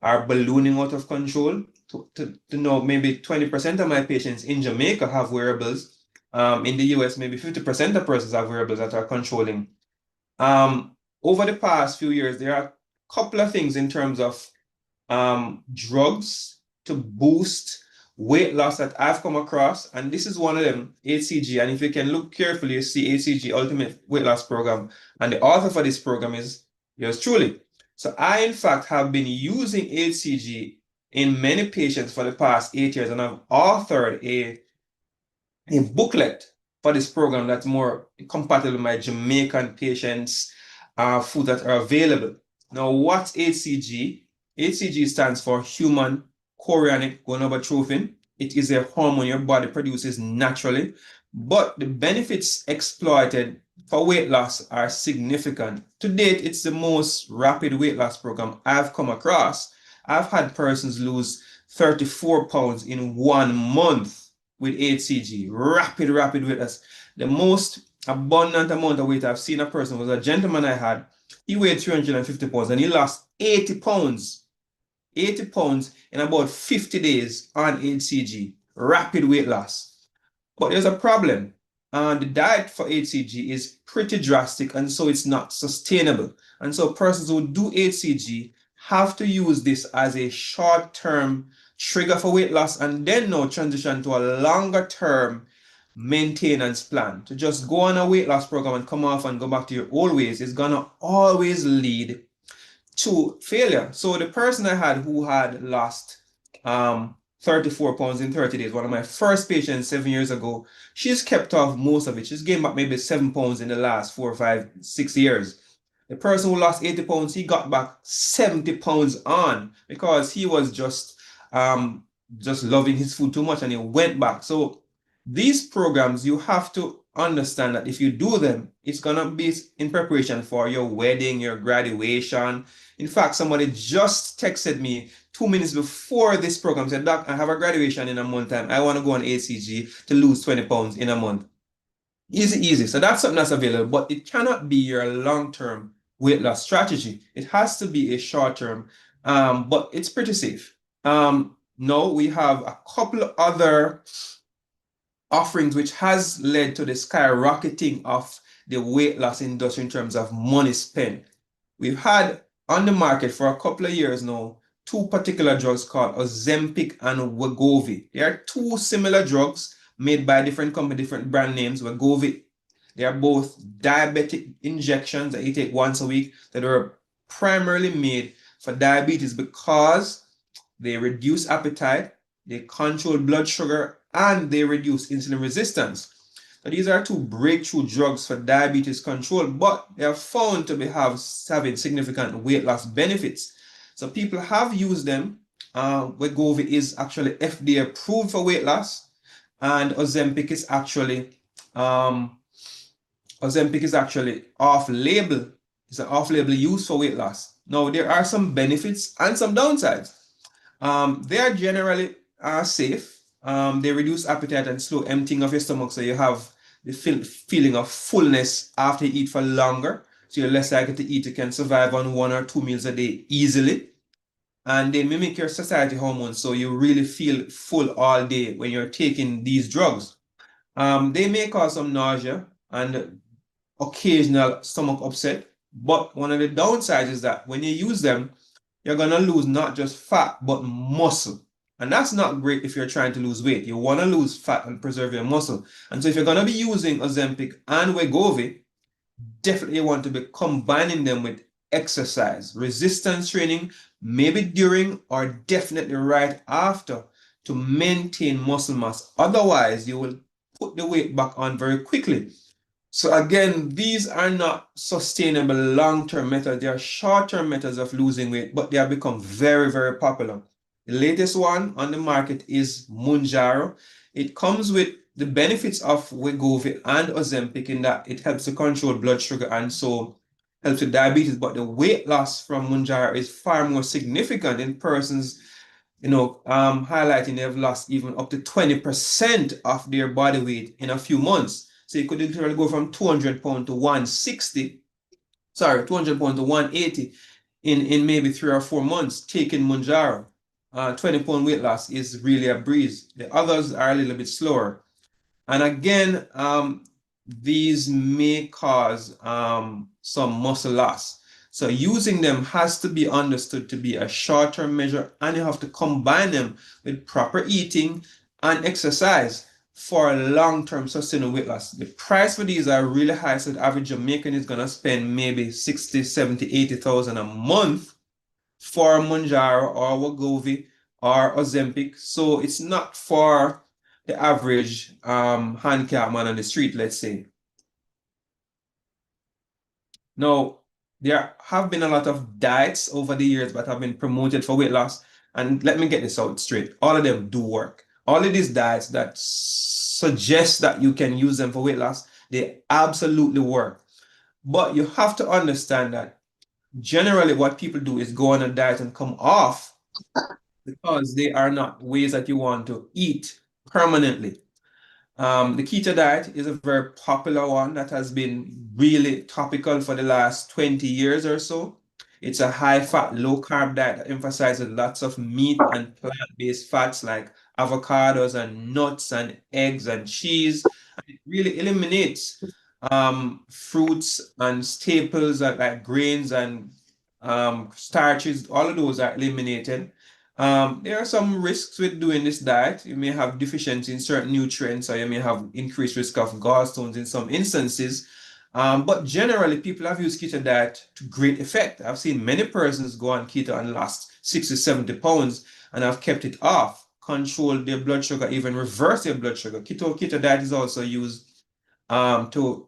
are ballooning out of control. To know, maybe 20% of my patients in Jamaica have wearables. In the US, maybe 50% of persons have wearables that are controlling. Over the past few years, there are a couple of things in terms of drugs to boost weight loss that I've come across, and this is one of them, HCG. And if you can look carefully, you see HCG Ultimate Weight Loss Program, and the author for this program is yours truly. So I, in fact, have been using HCG in many patients for the past 8 years, and I've authored a booklet for this program that's more compatible with my Jamaican patients' food that are available. Now, what's HCG? HCG stands for human chorionic gonadotropin. It is a hormone your body produces naturally, but the benefits exploited for weight loss are significant. To date, it's the most rapid weight loss program I've come across. I've had persons lose 34 pounds in 1 month with HCG. Rapid weight loss. The most abundant amount of weight I've seen a person was a gentleman I had. He weighed 350 pounds and he lost 80 pounds. 80 pounds in about 50 days on HCG. Rapid weight loss. But there's a problem. The diet for HCG is pretty drastic, and so it's not sustainable. And so persons who do HCG have to use this as a short-term trigger for weight loss, and then now transition to a longer-term maintenance plan. To just go on a weight loss program and come off and go back to your old ways is gonna always lead to failure. So the person I had who had lost 34 pounds in 30 days, one of my first patients 7 years ago, she's kept off most of it. She's gained back maybe 7 pounds in the last 4, 5, 6 years. The person who lost 80 pounds, he got back 70 pounds on, because he was just loving his food too much and he went back. So these programs, you have to understand that if you do them, it's gonna be in preparation for your wedding, your graduation. In fact, somebody just texted me 2 minutes before this program, said, "Doc, I have a graduation in a month time. I want to go on HCG to lose 20 pounds in a month." Easy. So that's something that's available, but it cannot be your long-term weight loss strategy. It has to be a short-term, but it's pretty safe. Now we have a couple of other offerings which has led to the skyrocketing of the weight loss industry in terms of money spent. We've had on the market for a couple of years now two particular drugs called Ozempic and Wegovy. They are two similar drugs made by different company, different brand names. Wegovy, they are both diabetic injections that you take once a week that are primarily made for diabetes because they reduce appetite, they control blood sugar, and they reduce insulin resistance. Now, these are two breakthrough drugs for diabetes control, but they are found to be having significant weight loss benefits. So people have used them. Wegovy is actually FDA approved for weight loss, and Ozempic is actually off-label. It's an off-label use for weight loss. Now, there are some benefits and some downsides. They are generally safe. They reduce appetite and slow emptying of your stomach, so you have the feeling of fullness after you eat for longer. So you're less likely to eat. You can survive on 1 or 2 meals a day easily. And they mimic your satiety hormones, so you really feel full all day when you're taking these drugs. They may cause some nausea and occasional stomach upset, but one of the downsides is that when you use them, you're going to lose not just fat, but muscle. And that's not great if you're trying to lose weight. You want to lose fat and preserve your muscle. And so if you're going to be using Ozempic and Wegovy, definitely want to be combining them with exercise, resistance training, maybe during or definitely right after to maintain muscle mass. Otherwise, you will put the weight back on very quickly. So again, these are not sustainable long-term methods. They are short-term methods of losing weight, but they have become very, very popular. The latest one on the market is Mounjaro. It comes with the benefits of Wegovy and Ozempic in that it helps to control blood sugar and so helps with diabetes, but the weight loss from Mounjaro is far more significant in persons highlighting they've lost even up to 20% of their body weight in a few months. So you could literally go from 200 pounds to 200 pounds to 180 in maybe 3 or 4 months taking Mounjaro. 20-pound weight loss is really a breeze. The others are a little bit slower. And again, these may cause some muscle loss. So using them has to be understood to be a short-term measure, and you have to combine them with proper eating and exercise for a long-term sustainable weight loss. The price for these are really high, so the average Jamaican is going to spend maybe 60, 70, 80,000 a month for Mounjaro or Wegovy or Ozempic. So it's not for the average handicap man on the street, let's say. Now, there have been a lot of diets over the years that have been promoted for weight loss. And let me get this out straight. All of them do work. All of these diets that suggest that you can use them for weight loss, they absolutely work. But you have to understand that generally what people do is go on a diet and come off because they are not ways that you want to eat permanently. The keto diet is a very popular one that has been really topical for the last 20 years or so. It's a high-fat, low-carb diet that emphasizes lots of meat and plant-based fats like avocados and nuts and eggs and cheese. And it really eliminates fruits and staples like grains and starches. All of those are eliminated. There are some risks with doing this diet. You may have deficiency in certain nutrients, or you may have increased risk of gallstones in some instances. But generally, people have used keto diet to great effect. I've seen many persons go on keto and lost 60, 70 pounds and have kept it off, controlled their blood sugar, even reverse their blood sugar. Keto diet is also used to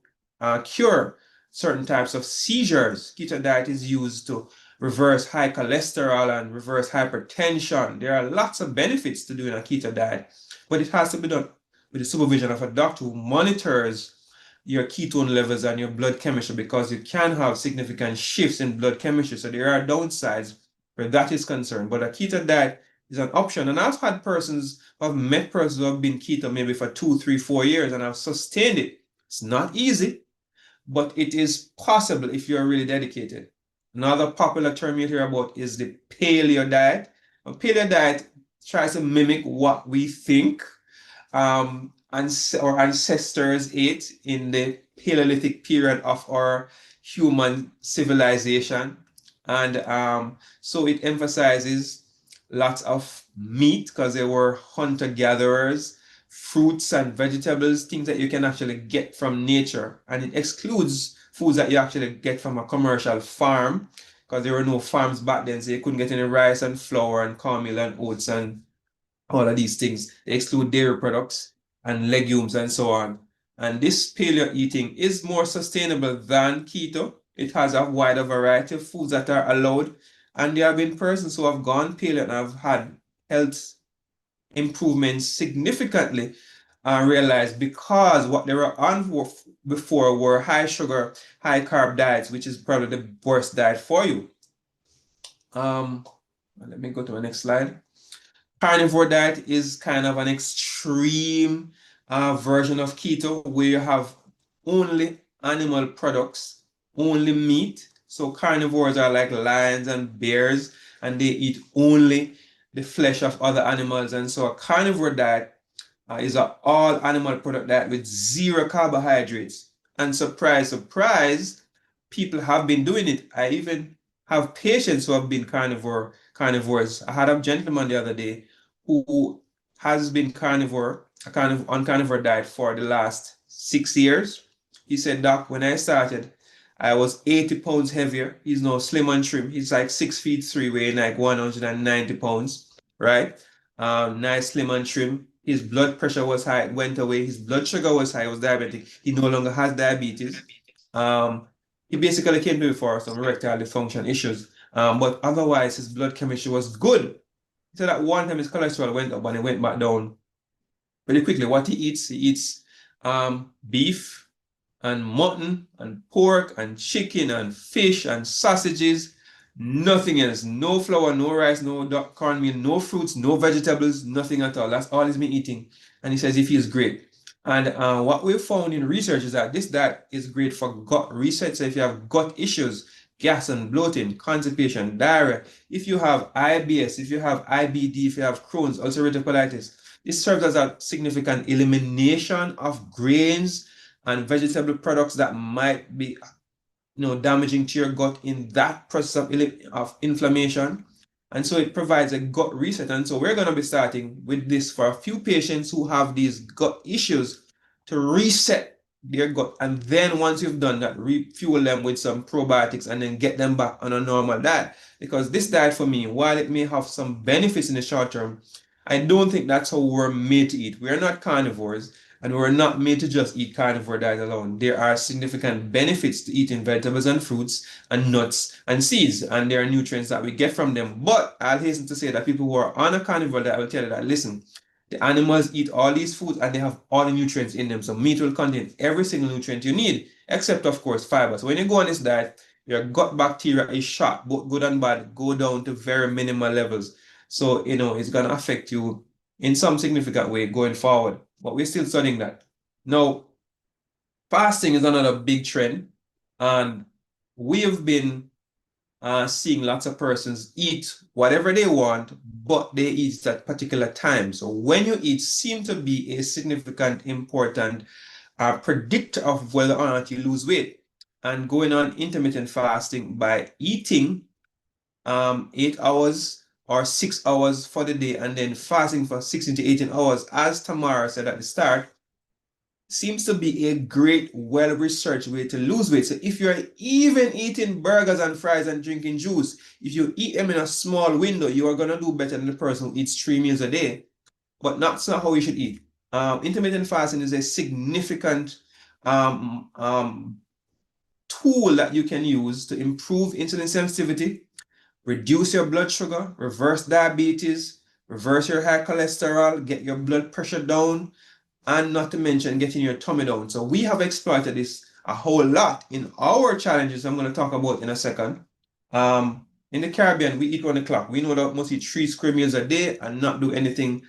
cure certain types of seizures. Keto diet is used to reverse high cholesterol and reverse hypertension. There are lots of benefits to doing a keto diet, but it has to be done with the supervision of a doctor who monitors your ketone levels and your blood chemistry, because you can have significant shifts in blood chemistry. So there are downsides where that is concerned, but a keto diet is an option. And I've had persons, I've met persons who have been keto maybe for 2, 3, 4 years and have sustained it. It's not easy, but it is possible if you're really dedicated. Another popular term you hear about is the paleo diet. A paleo diet tries to mimic what we think our ancestors ate in the Paleolithic period of our human civilization. And so it emphasizes lots of meat because they were hunter-gatherers, fruits and vegetables, things that you can actually get from nature. And it excludes foods that you actually get from a commercial farm because there were no farms back then, so you couldn't get any rice and flour and cornmeal and oats and all of these things. They exclude dairy products and legumes and so on. And this paleo eating is more sustainable than keto. It has a wider variety of foods that are allowed. And there have been persons who have gone paleo and have had health improvements significantly realized because what they were on before were high sugar, high carb diets, which is probably the worst diet for you. Let me go to the next slide. Carnivore diet is kind of an extreme version of keto where you have only animal products, only meat. So carnivores are like lions and bears, and they eat only the flesh of other animals. And so a carnivore diet is an all animal product diet with zero carbohydrates. And surprise, surprise, people have been doing it. I even have patients who have been carnivores. I had a gentleman the other day who has been on carnivore diet for the last 6 years. He said, Doc, when I started, I was 80 pounds heavier. He's now slim and trim. He's like 6'3", weighing like 190 pounds, right? Nice, slim and trim. His blood pressure was high, it went away. His blood sugar was high, he was diabetic. He no longer has diabetes. He basically came to me for some erectile dysfunction issues. But otherwise, his blood chemistry was good. He said that one time his cholesterol went up and it went back down very quickly. What he eats beef and mutton and pork and chicken and fish and sausages, nothing else. No flour, no rice, no cornmeal, no fruits, no vegetables, nothing at all. That's all he's been eating. And he says he feels great. And what we found in research is that this diet is great for gut reset. So if you have gut issues, gas and bloating, constipation, diarrhea, if you have IBS, if you have IBD, if you have Crohn's, ulcerative colitis, this serves as a significant elimination of grains and vegetable products that might be damaging to your gut in that process of inflammation. And so it provides a gut reset. And so we're going to be starting with this for a few patients who have these gut issues to reset their gut. And then once you've done that, refuel them with some probiotics and then get them back on a normal diet. Because this diet for me, while it may have some benefits in the short term, I don't think that's how we're made to eat. We're not carnivores. And we're not made to just eat carnivore diet alone. There are significant benefits to eating vegetables and fruits and nuts and seeds, and there are nutrients that we get from them. But I'll hasten to say that people who are on a carnivore diet will tell you that, listen, the animals eat all these foods and they have all the nutrients in them. So meat will contain every single nutrient you need, except, of course, fiber. So when you go on this diet, your gut bacteria is shot, both good and bad, go down to very minimal levels. So, it's going to affect you in some significant way going forward. But we're still studying that. Now, fasting is another big trend, and we have been seeing lots of persons eat whatever they want, but they eat at particular times. So when you eat seems to be a significant, important predictor of whether or not you lose weight. And going on intermittent fasting by eating 8 hours or 6 hours for the day and then fasting for 16 to 18 hours, as Tamara said at the start, seems to be a great, well-researched way to lose weight. So if you're even eating burgers and fries and drinking juice, if you eat them in a small window, you are going to do better than the person who eats 3 meals a day. But that's not how you should eat. Intermittent fasting is a significant tool that you can use to improve insulin sensitivity, reduce your blood sugar, reverse diabetes, reverse your high cholesterol, get your blood pressure down, and not to mention getting your tummy down. So we have exploited this a whole lot in our challenges I'm going to talk about in a second. In the Caribbean, we eat on the clock. We know that we must eat 3 square meals a day and not do anything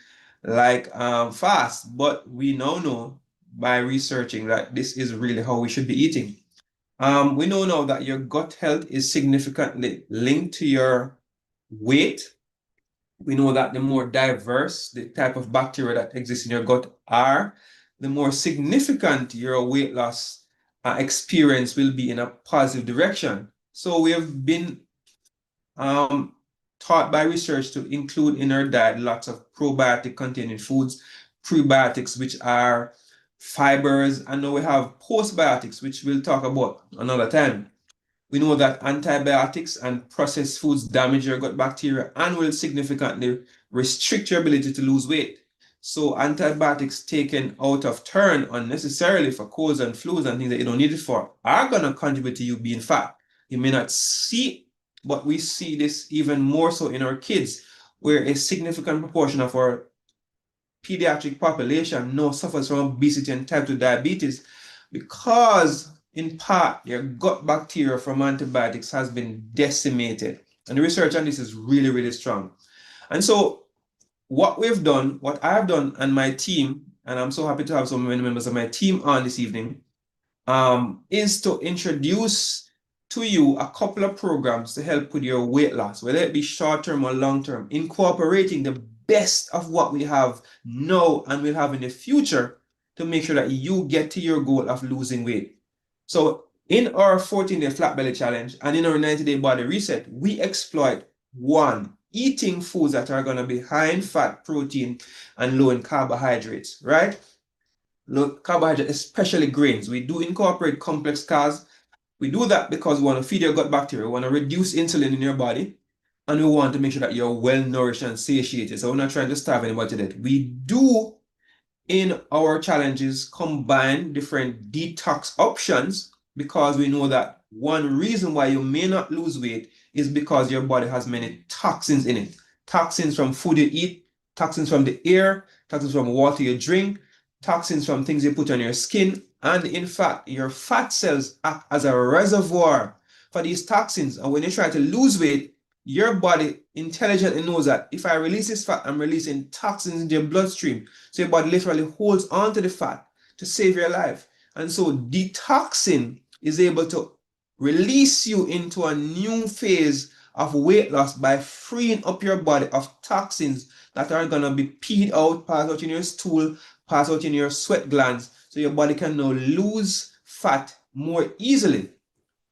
like fast. But we now know by researching that this is really how we should be eating. We know now that your gut health is significantly linked to your weight. We know that the more diverse the type of bacteria that exists in your gut are, the more significant your weight loss experience will be in a positive direction. So we have been taught by research to include in our diet lots of probiotic containing foods, prebiotics, which are fibers, and now we have postbiotics, which we'll talk about another time. We know that antibiotics and processed foods damage your gut bacteria and will significantly restrict your ability to lose weight. So antibiotics taken out of turn unnecessarily for colds and flus and things that you don't need it for are going to contribute to you being fat. You may not see, but we see this even more so in our kids, where a significant proportion of our pediatric population now suffers from obesity and type 2 diabetes because in part your gut bacteria from antibiotics has been decimated. And the research on this is really, really strong. And so what we've done, what I've done and my team, and I'm so happy to have so many members of my team on this evening, is to introduce to you a couple of programs to help with your weight loss, whether it be short-term or long-term, incorporating the best of what we have now and we'll have in the future to make sure that you get to your goal of losing weight. So in our 14-day flat belly challenge and in our 90-day body reset, we exploit one, eating foods that are going to be high in fat, protein, and low in carbohydrates, right? Low carbohydrates, especially grains. We do incorporate complex carbs. We do that because we want to feed your gut bacteria, we want to reduce insulin in your body, and we want to make sure that you're well nourished and satiated. So we're not trying to starve anybody to death. We do in our challenges combine different detox options because we know that one reason why you may not lose weight is because your body has many toxins in it. Toxins from food you eat, toxins from the air, toxins from water you drink, toxins from things you put on your skin, and in fact, your fat cells act as a reservoir for these toxins. And when you try to lose weight, your body intelligently knows that if I release this fat, I'm releasing toxins into your bloodstream. So your body literally holds on to the fat to save your life. And so detoxing is able to release you into a new phase of weight loss by freeing up your body of toxins that are going to be peed out, pass out in your stool, pass out in your sweat glands, so your body can now lose fat more easily.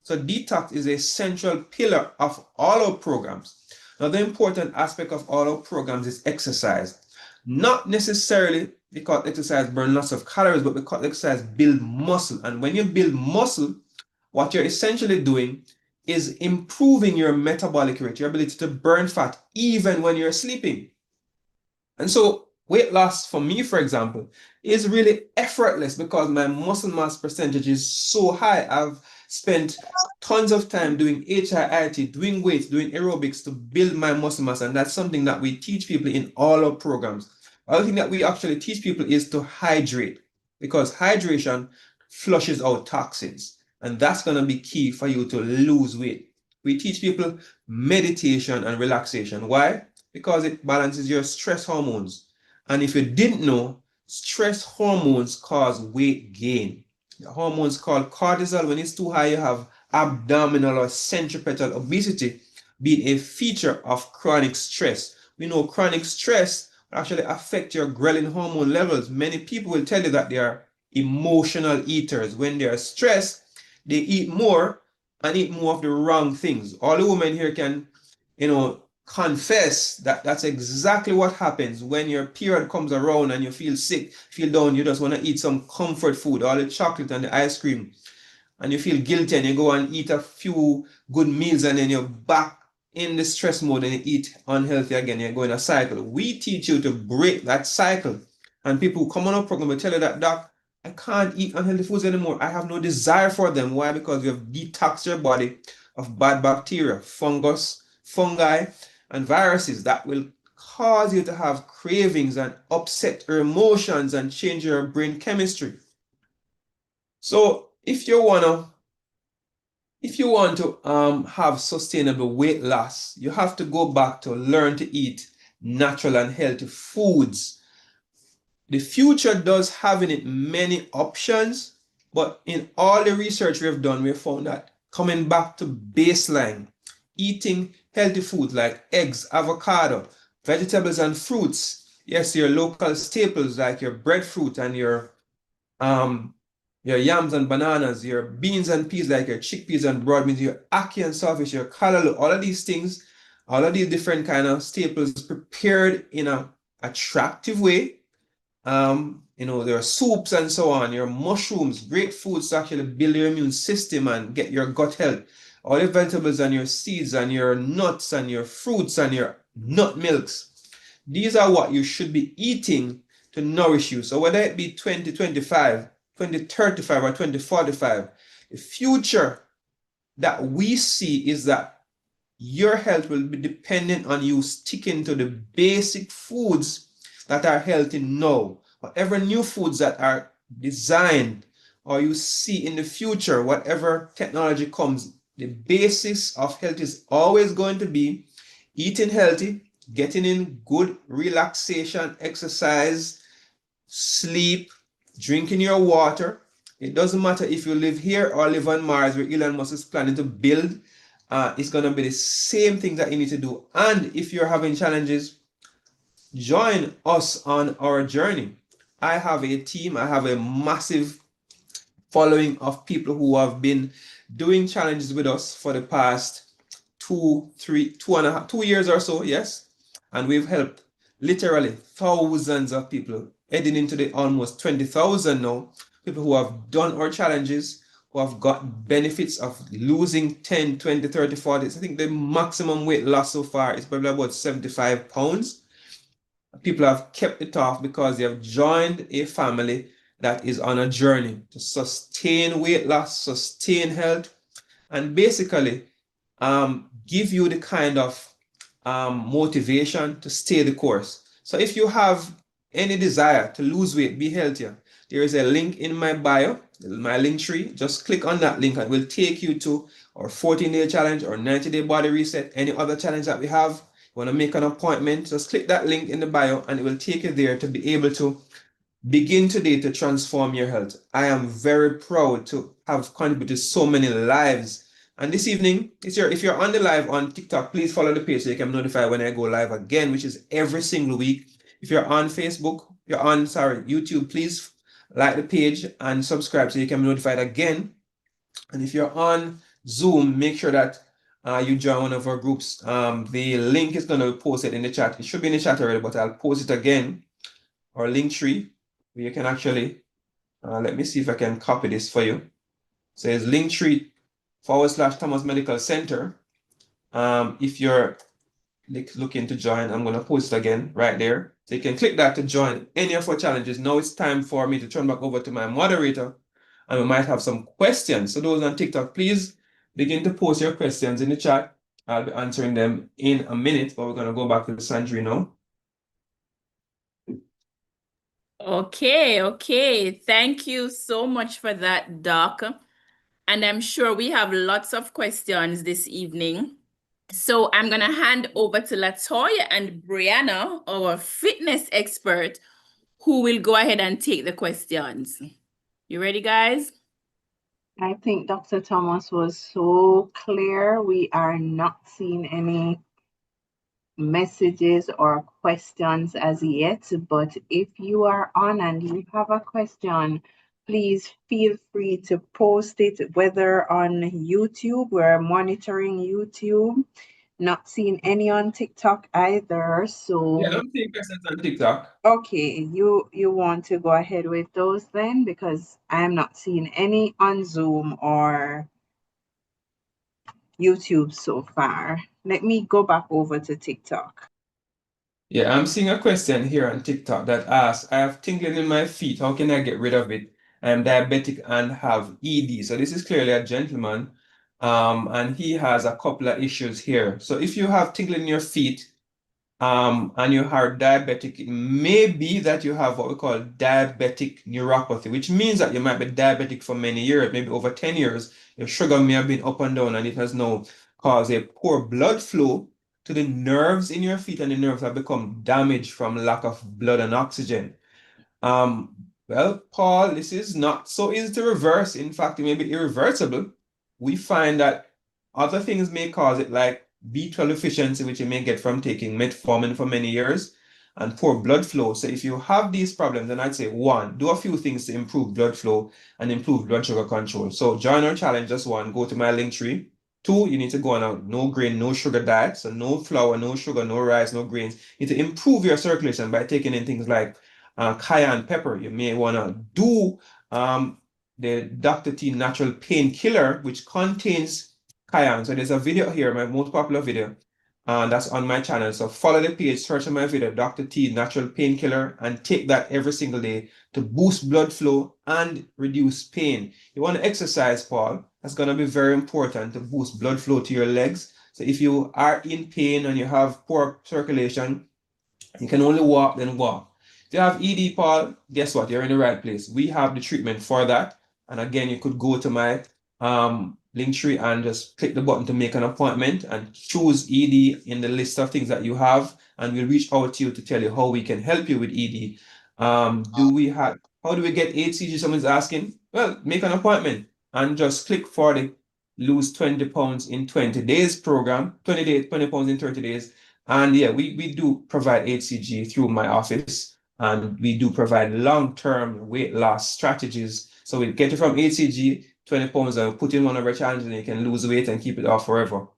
So detox is a central pillar of all our programs. Now, the important aspect of all our programs is exercise. Not necessarily because exercise burns lots of calories, but because exercise builds muscle. And when you build muscle, what you're essentially doing is improving your metabolic rate, your ability to burn fat, even when you're sleeping. And so weight loss for me, for example, is really effortless because my muscle mass percentage is so high. I've spent tons of time doing HIIT, doing weights, doing aerobics to build my muscle mass. And that's something that we teach people in all our programs. Other thing that we actually teach people is to hydrate, because hydration flushes out toxins. And that's going to be key for you to lose weight. We teach people meditation and relaxation. Why? Because it balances your stress hormones. And if you didn't know, stress hormones cause weight gain. The hormones called cortisol, when it's too high, you have abdominal or centripetal obesity, being a feature of chronic stress. We know chronic stress will actually affect your ghrelin hormone levels. Many people will tell you that they are emotional eaters. When they are stressed, they eat more and eat more of the wrong things. All the women here can, confess that that's exactly what happens when your period comes around and you feel sick, feel down, you just want to eat some comfort food, all the chocolate and the ice cream, and you feel guilty and you go and eat a few good meals and then you're back in the stress mode and you eat unhealthy again, you go in a cycle. We teach you to break that cycle. And people who come on our program will tell you that, Doc, I can't eat unhealthy foods anymore. I have no desire for them. Why? Because you have detoxed your body of bad bacteria, fungus, fungi, and viruses that will cause you to have cravings and upset your emotions and change your brain chemistry. So if you want to have sustainable weight loss, you have to go back to learn to eat natural and healthy foods. The future does have in it many options, but in all the research we've done, we've found that coming back to baseline, eating healthy foods like eggs, avocado, vegetables and fruits, yes, your local staples like your breadfruit and your yams and bananas, your beans and peas like your chickpeas and broad beans, your ackee and saltfish, your callaloo, all of these things all of these different kind of staples prepared in a attractive way. There are soups and so on, your mushrooms, great foods to actually build your immune system and get your gut health. All your vegetables and your seeds and your nuts and your fruits and your nut milks. These are what you should be eating to nourish you. So whether it be 2025, 2035, or 2045, the future that we see is that your health will be dependent on you sticking to the basic foods that are healthy now. Whatever new foods that are designed or you see in the future, whatever technology comes, the basis of health is always going to be eating healthy, getting in good relaxation, exercise, sleep, drinking your water. It doesn't matter if you live here or live on Mars where Elon Musk is planning to build. It's going to be the same thing that you need to do. And if you're having challenges, join us on our journey. I have a team. I have a massive following of people who have been doing challenges with us for the past 2 years or so, yes. And we've helped literally thousands of people, heading into the almost 20,000 now, people who have done our challenges, who have got benefits of losing 10, 20, 30, 40. I think the maximum weight loss so far is probably about 75 pounds. People have kept it off because they have joined a family that is on a journey to sustain weight loss, sustain health, and basically give you the kind of motivation to stay the course. So if you have any desire to lose weight, be healthier, there is a link in my bio, my link tree. Just click on that link and it will take you to our 14-day challenge or 90-day body reset, any other challenge that we have. You want to make an appointment, just click that link in the bio and it will take you there to be able to begin today to transform your health. I am very proud to have contributed so many lives. And this evening, if you're on the live on TikTok, please follow the page so you can be notified when I go live again, which is every single week. If you're on Facebook, YouTube, please like the page and subscribe so you can be notified again. And if you're on Zoom, make sure that you join one of our groups. The link is going to be posted in the chat. It should be in the chat already, but I'll post it again. Our link tree, where you can actually, let me see if I can copy this for you. So it's linktree/Thomas Medical Center. If you're looking to join, I'm going to post it again right there. So you can click that to join any of our challenges. Now it's time for me to turn back over to my moderator and we might have some questions. So those on TikTok, please begin to post your questions in the chat. I'll be answering them in a minute, but we're going to go back to Sandrine now. Okay. Thank you so much for that, Doc. And I'm sure we have lots of questions this evening. So I'm going to hand over to Latoya and Brianna, our fitness expert, who will go ahead and take the questions. You ready, guys? I think Dr. Thomas was so clear. We are not seeing any messages or questions as yet, but if you are on and you have a question, please feel free to post it, whether on YouTube, we're monitoring YouTube, not seeing any on TikTok either. So yeah, I'm seeing questions on TikTok. Okay, you want to go ahead with those then, because I'm not seeing any on Zoom or YouTube so far. Let me go back over to TikTok. Yeah, I'm seeing a question here on TikTok that asks, I have tingling in my feet. How can I get rid of it? I'm diabetic and have ED. So this is clearly a gentleman, and he has a couple of issues here. So if you have tingling in your feet, and you are diabetic, it may be that you have what we call diabetic neuropathy, which means that you might be diabetic for many years, maybe over 10 years. Your sugar may have been up and down, and it has now caused a poor blood flow to the nerves in your feet, and the nerves have become damaged from lack of blood and oxygen. Well, Paul, this is not so easy to reverse. In fact, it may be irreversible. We find that other things may cause it, like B12 deficiency, which you may get from taking metformin for many years, and poor blood flow. So if you have these problems, then I'd say, one, do a few things to improve blood flow and improve blood sugar control. So join our challenge, just one, go to my link tree. 2, you need to go on a no grain, no sugar diet. So no flour, no sugar, no rice, no grains. You need to improve your circulation by taking in things like cayenne pepper. You may want to do the Dr. T natural painkiller, which contains cayenne. So there's a video here, my most popular video, that's on my channel. So follow the page, search on my video, Dr. T natural painkiller, and take that every single day to boost blood flow and reduce pain. You want to exercise, Paul. That's going to be very important to boost blood flow to your legs. So if you are in pain and you have poor circulation, you can only walk, then walk. If you have ED, Paul, guess what? You're in the right place. We have the treatment for that. And again, you could go to my link tree and just click the button to make an appointment and choose ED in the list of things that you have. And we'll reach out to you to tell you how we can help you with ED. How do we get HCG? Someone's asking. Well, make an appointment and just click for the lose 20 pounds in 20 days program, 20 pounds in 30 days. And yeah, we do provide HCG through my office, and we do provide long-term weight loss strategies. So we get you from HCG, 20 pounds, and put in one of our challenges, and you can lose weight and keep it off forever.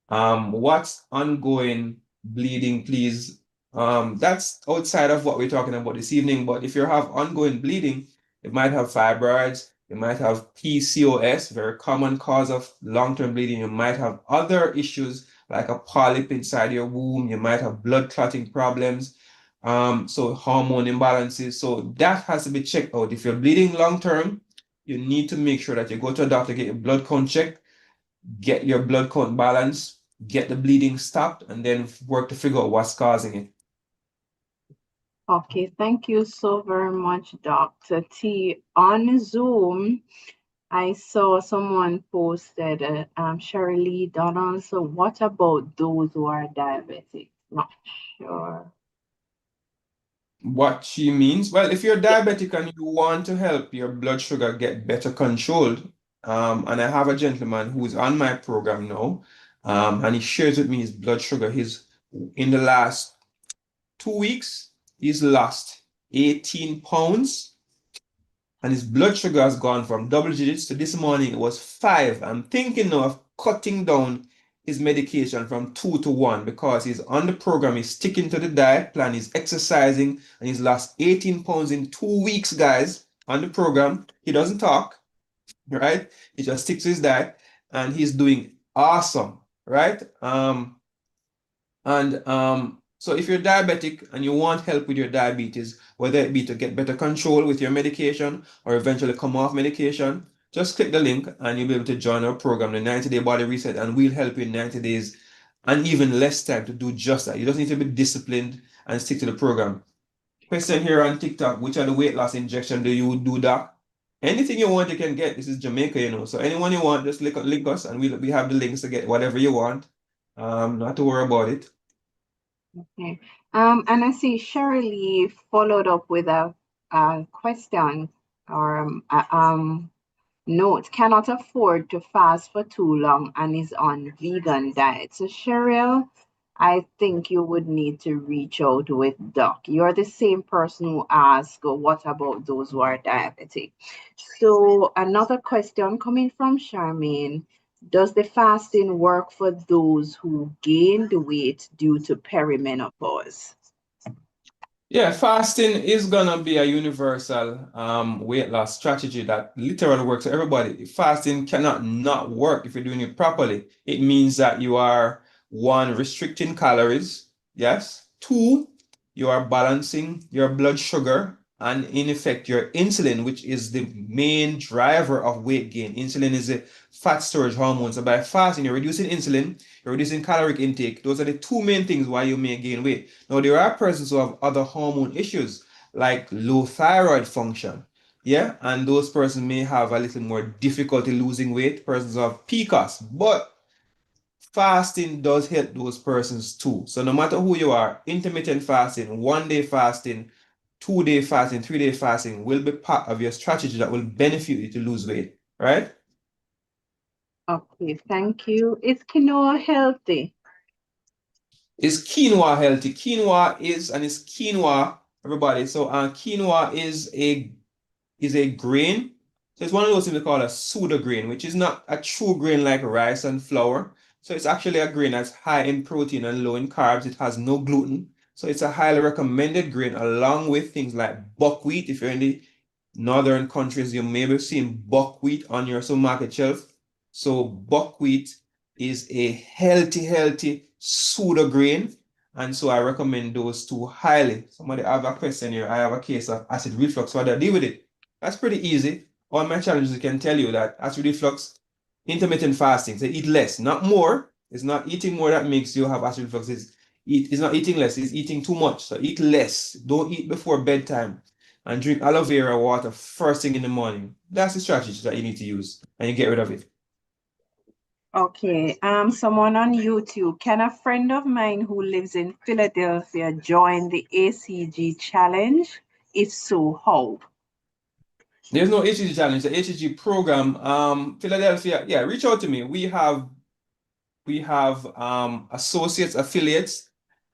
What's ongoing bleeding, please? That's outside of what we're talking about this evening, but if you have ongoing bleeding, you might have fibroids, you might have PCOS, very common cause of long-term bleeding. You might have other issues like a polyp inside your womb. You might have blood clotting problems, so hormone imbalances. So that has to be checked out. If you're bleeding long-term, you need to make sure that you go to a doctor, get your blood count checked, get your blood count balanced, get the bleeding stopped, and then work to figure out what's causing it. Okay, thank you so very much, Dr. T. On Zoom, I saw someone posted, Shirley Donald. So what about those who are diabetic? Not sure. What she means? Well, if you're diabetic and you want to help your blood sugar get better controlled, and I have a gentleman who's on my program now, and he shares with me his blood sugar. He's in the last 2 weeks, he's lost 18 pounds. And his blood sugar has gone from double digits to this morning it was 5. I'm thinking now of cutting down his medication from 2 to 1 because he's on the program, he's sticking to the diet plan, he's exercising, and he's lost 18 pounds in 2 weeks, guys, on the program. He doesn't talk, right? He just sticks to his diet, and he's doing awesome, right? So if you're diabetic and you want help with your diabetes, whether it be to get better control with your medication or eventually come off medication, just click the link and you'll be able to join our program, the 90-day body reset, and we'll help you in 90 days and even less time to do just that. You just need to be disciplined and stick to the program. Question here on TikTok, which are the weight loss injection do you do, doc? Anything you want, you can get. This is Jamaica, you know. So anyone you want, just link us and we have the links to get whatever you want. Not to worry about it. Okay. And I see Shirley followed up with a question or note, cannot afford to fast for too long and is on vegan diet. So Cheryl, I think you would need to reach out with Doc. You're the same person who asked, what about those who are diabetic? So another question coming from Charmaine, does the fasting work for those who gained weight due to perimenopause? Yeah, fasting is gonna be a universal weight loss strategy that literally works for everybody. Fasting cannot not work if you're doing it properly. It means that you are one, restricting calories, yes. Two, you are balancing your blood sugar and in effect your insulin, which is the main driver of weight gain. Insulin is a fat storage hormone. So by fasting, you're reducing insulin, you're reducing caloric intake. Those are the two main things why you may gain weight. Now, there are persons who have other hormone issues like low thyroid function. Yeah, and those persons may have a little more difficulty losing weight, persons who have PCOS, but fasting does help those persons too. So no matter who you are, intermittent fasting, 1 day fasting, 2 day fasting, 3 day fasting will be part of your strategy that will benefit you to lose weight, right? Okay, thank you. Is quinoa healthy? Is quinoa healthy? Quinoa is quinoa, everybody. So quinoa is a grain So it's one of those things we call a pseudo grain, which is not a true grain like rice and flour. So it's actually a grain that's high in protein and low in carbs. It has no gluten. So it's a highly recommended grain along with things like buckwheat. If you're in the northern countries, you may be seeing buckwheat on your supermarket shelf. So buckwheat is a healthy pseudo grain. And so I recommend those two highly. Somebody have a question here. I have a case of acid reflux. So how do I deal with it? That's pretty easy. All my challenges can tell you that acid reflux, intermittent fasting. So eat less, not more. It's not eating more that makes you have acid reflux. It's not eating less, it's eating too much. So eat less. Don't eat before bedtime. And drink aloe vera water first thing in the morning. That's the strategy that you need to use. And you get rid of it. Okay, someone on YouTube, can a friend of mine who lives in Philadelphia join the ACG challenge? If so, how? There's no HEG challenge, the HEG program. Philadelphia, yeah, reach out to me. We have associates, affiliates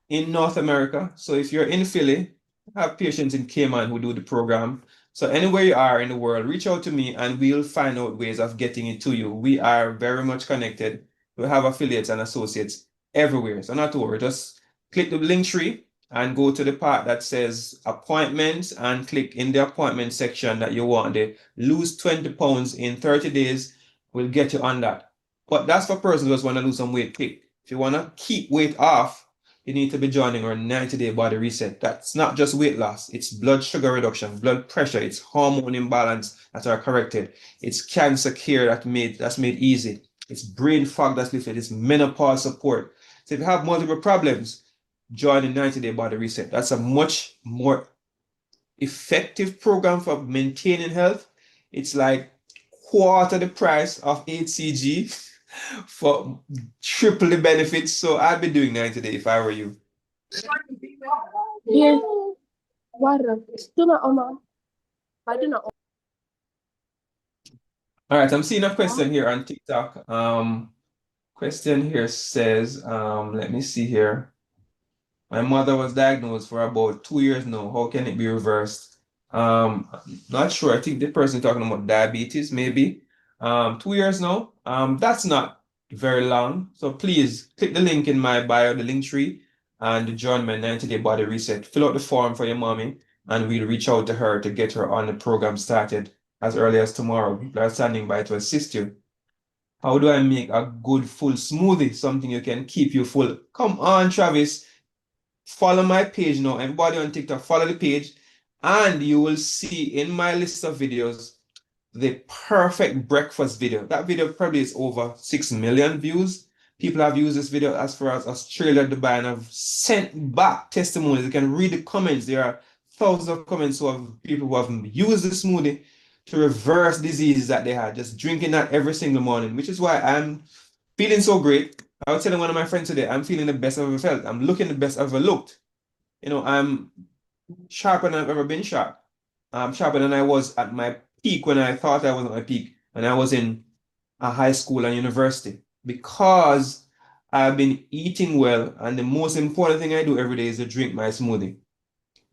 in North America. So if you're in Philly, I have patients in Cayman who do the program. So anywhere you are in the world, reach out to me and we'll find out ways of getting it to you. We are very much connected. We have affiliates and associates everywhere. So not to worry, just click the link tree and go to the part that says appointments and click in the appointment section that you want to lose 20 pounds in 30 days. We'll get you on that. But that's for persons who just want to lose some weight quick. If you want to keep weight off, you need to be joining our 90-day body reset. That's not just weight loss, it's blood sugar reduction, blood pressure, it's hormone imbalance that are corrected, it's cancer care that's made easy, it's brain fog that's lifted, it's menopause support. So if you have multiple problems, join the 90-day body reset. That's a much more effective program for maintaining health. It's like quarter the price of HCG for triple the benefits. So I'd be doing 90 day if I were you. Yeah. Water. Do not, Oma. I do not. All right, I'm seeing a question here on TikTok. Question here says, let me see here. My mother was diagnosed for about 2 years now. How can it be reversed? Not sure. I think the person talking about diabetes, maybe. 2 years now. That's not very long. So please click the link in my bio, the link tree, and join my 90-day body reset. Fill out the form for your mommy, and we'll reach out to her to get her on the program started as early as tomorrow. People are standing by to assist you. How do I make a good full smoothie? Something you can keep you full. Come on, Travis. Follow my page now. Everybody on TikTok, follow the page, and you will see in my list of videos the perfect breakfast video. That video probably is over 6 million views. People have used this video as far as Australia, Dubai, and have sent back testimonies. You can read the comments. There are thousands of comments of people who have used the smoothie to reverse diseases that they had, just drinking that every single morning, which is why I'm feeling so great. I was telling one of my friends today, I'm feeling the best I've ever felt. I'm looking the best I've ever looked. I'm sharper than I've ever been sharp. I'm sharper than I was at my peak when I thought I was at my peak, when I was in a high school and university, because I've been eating well, and the most important thing I do every day is to drink my smoothie.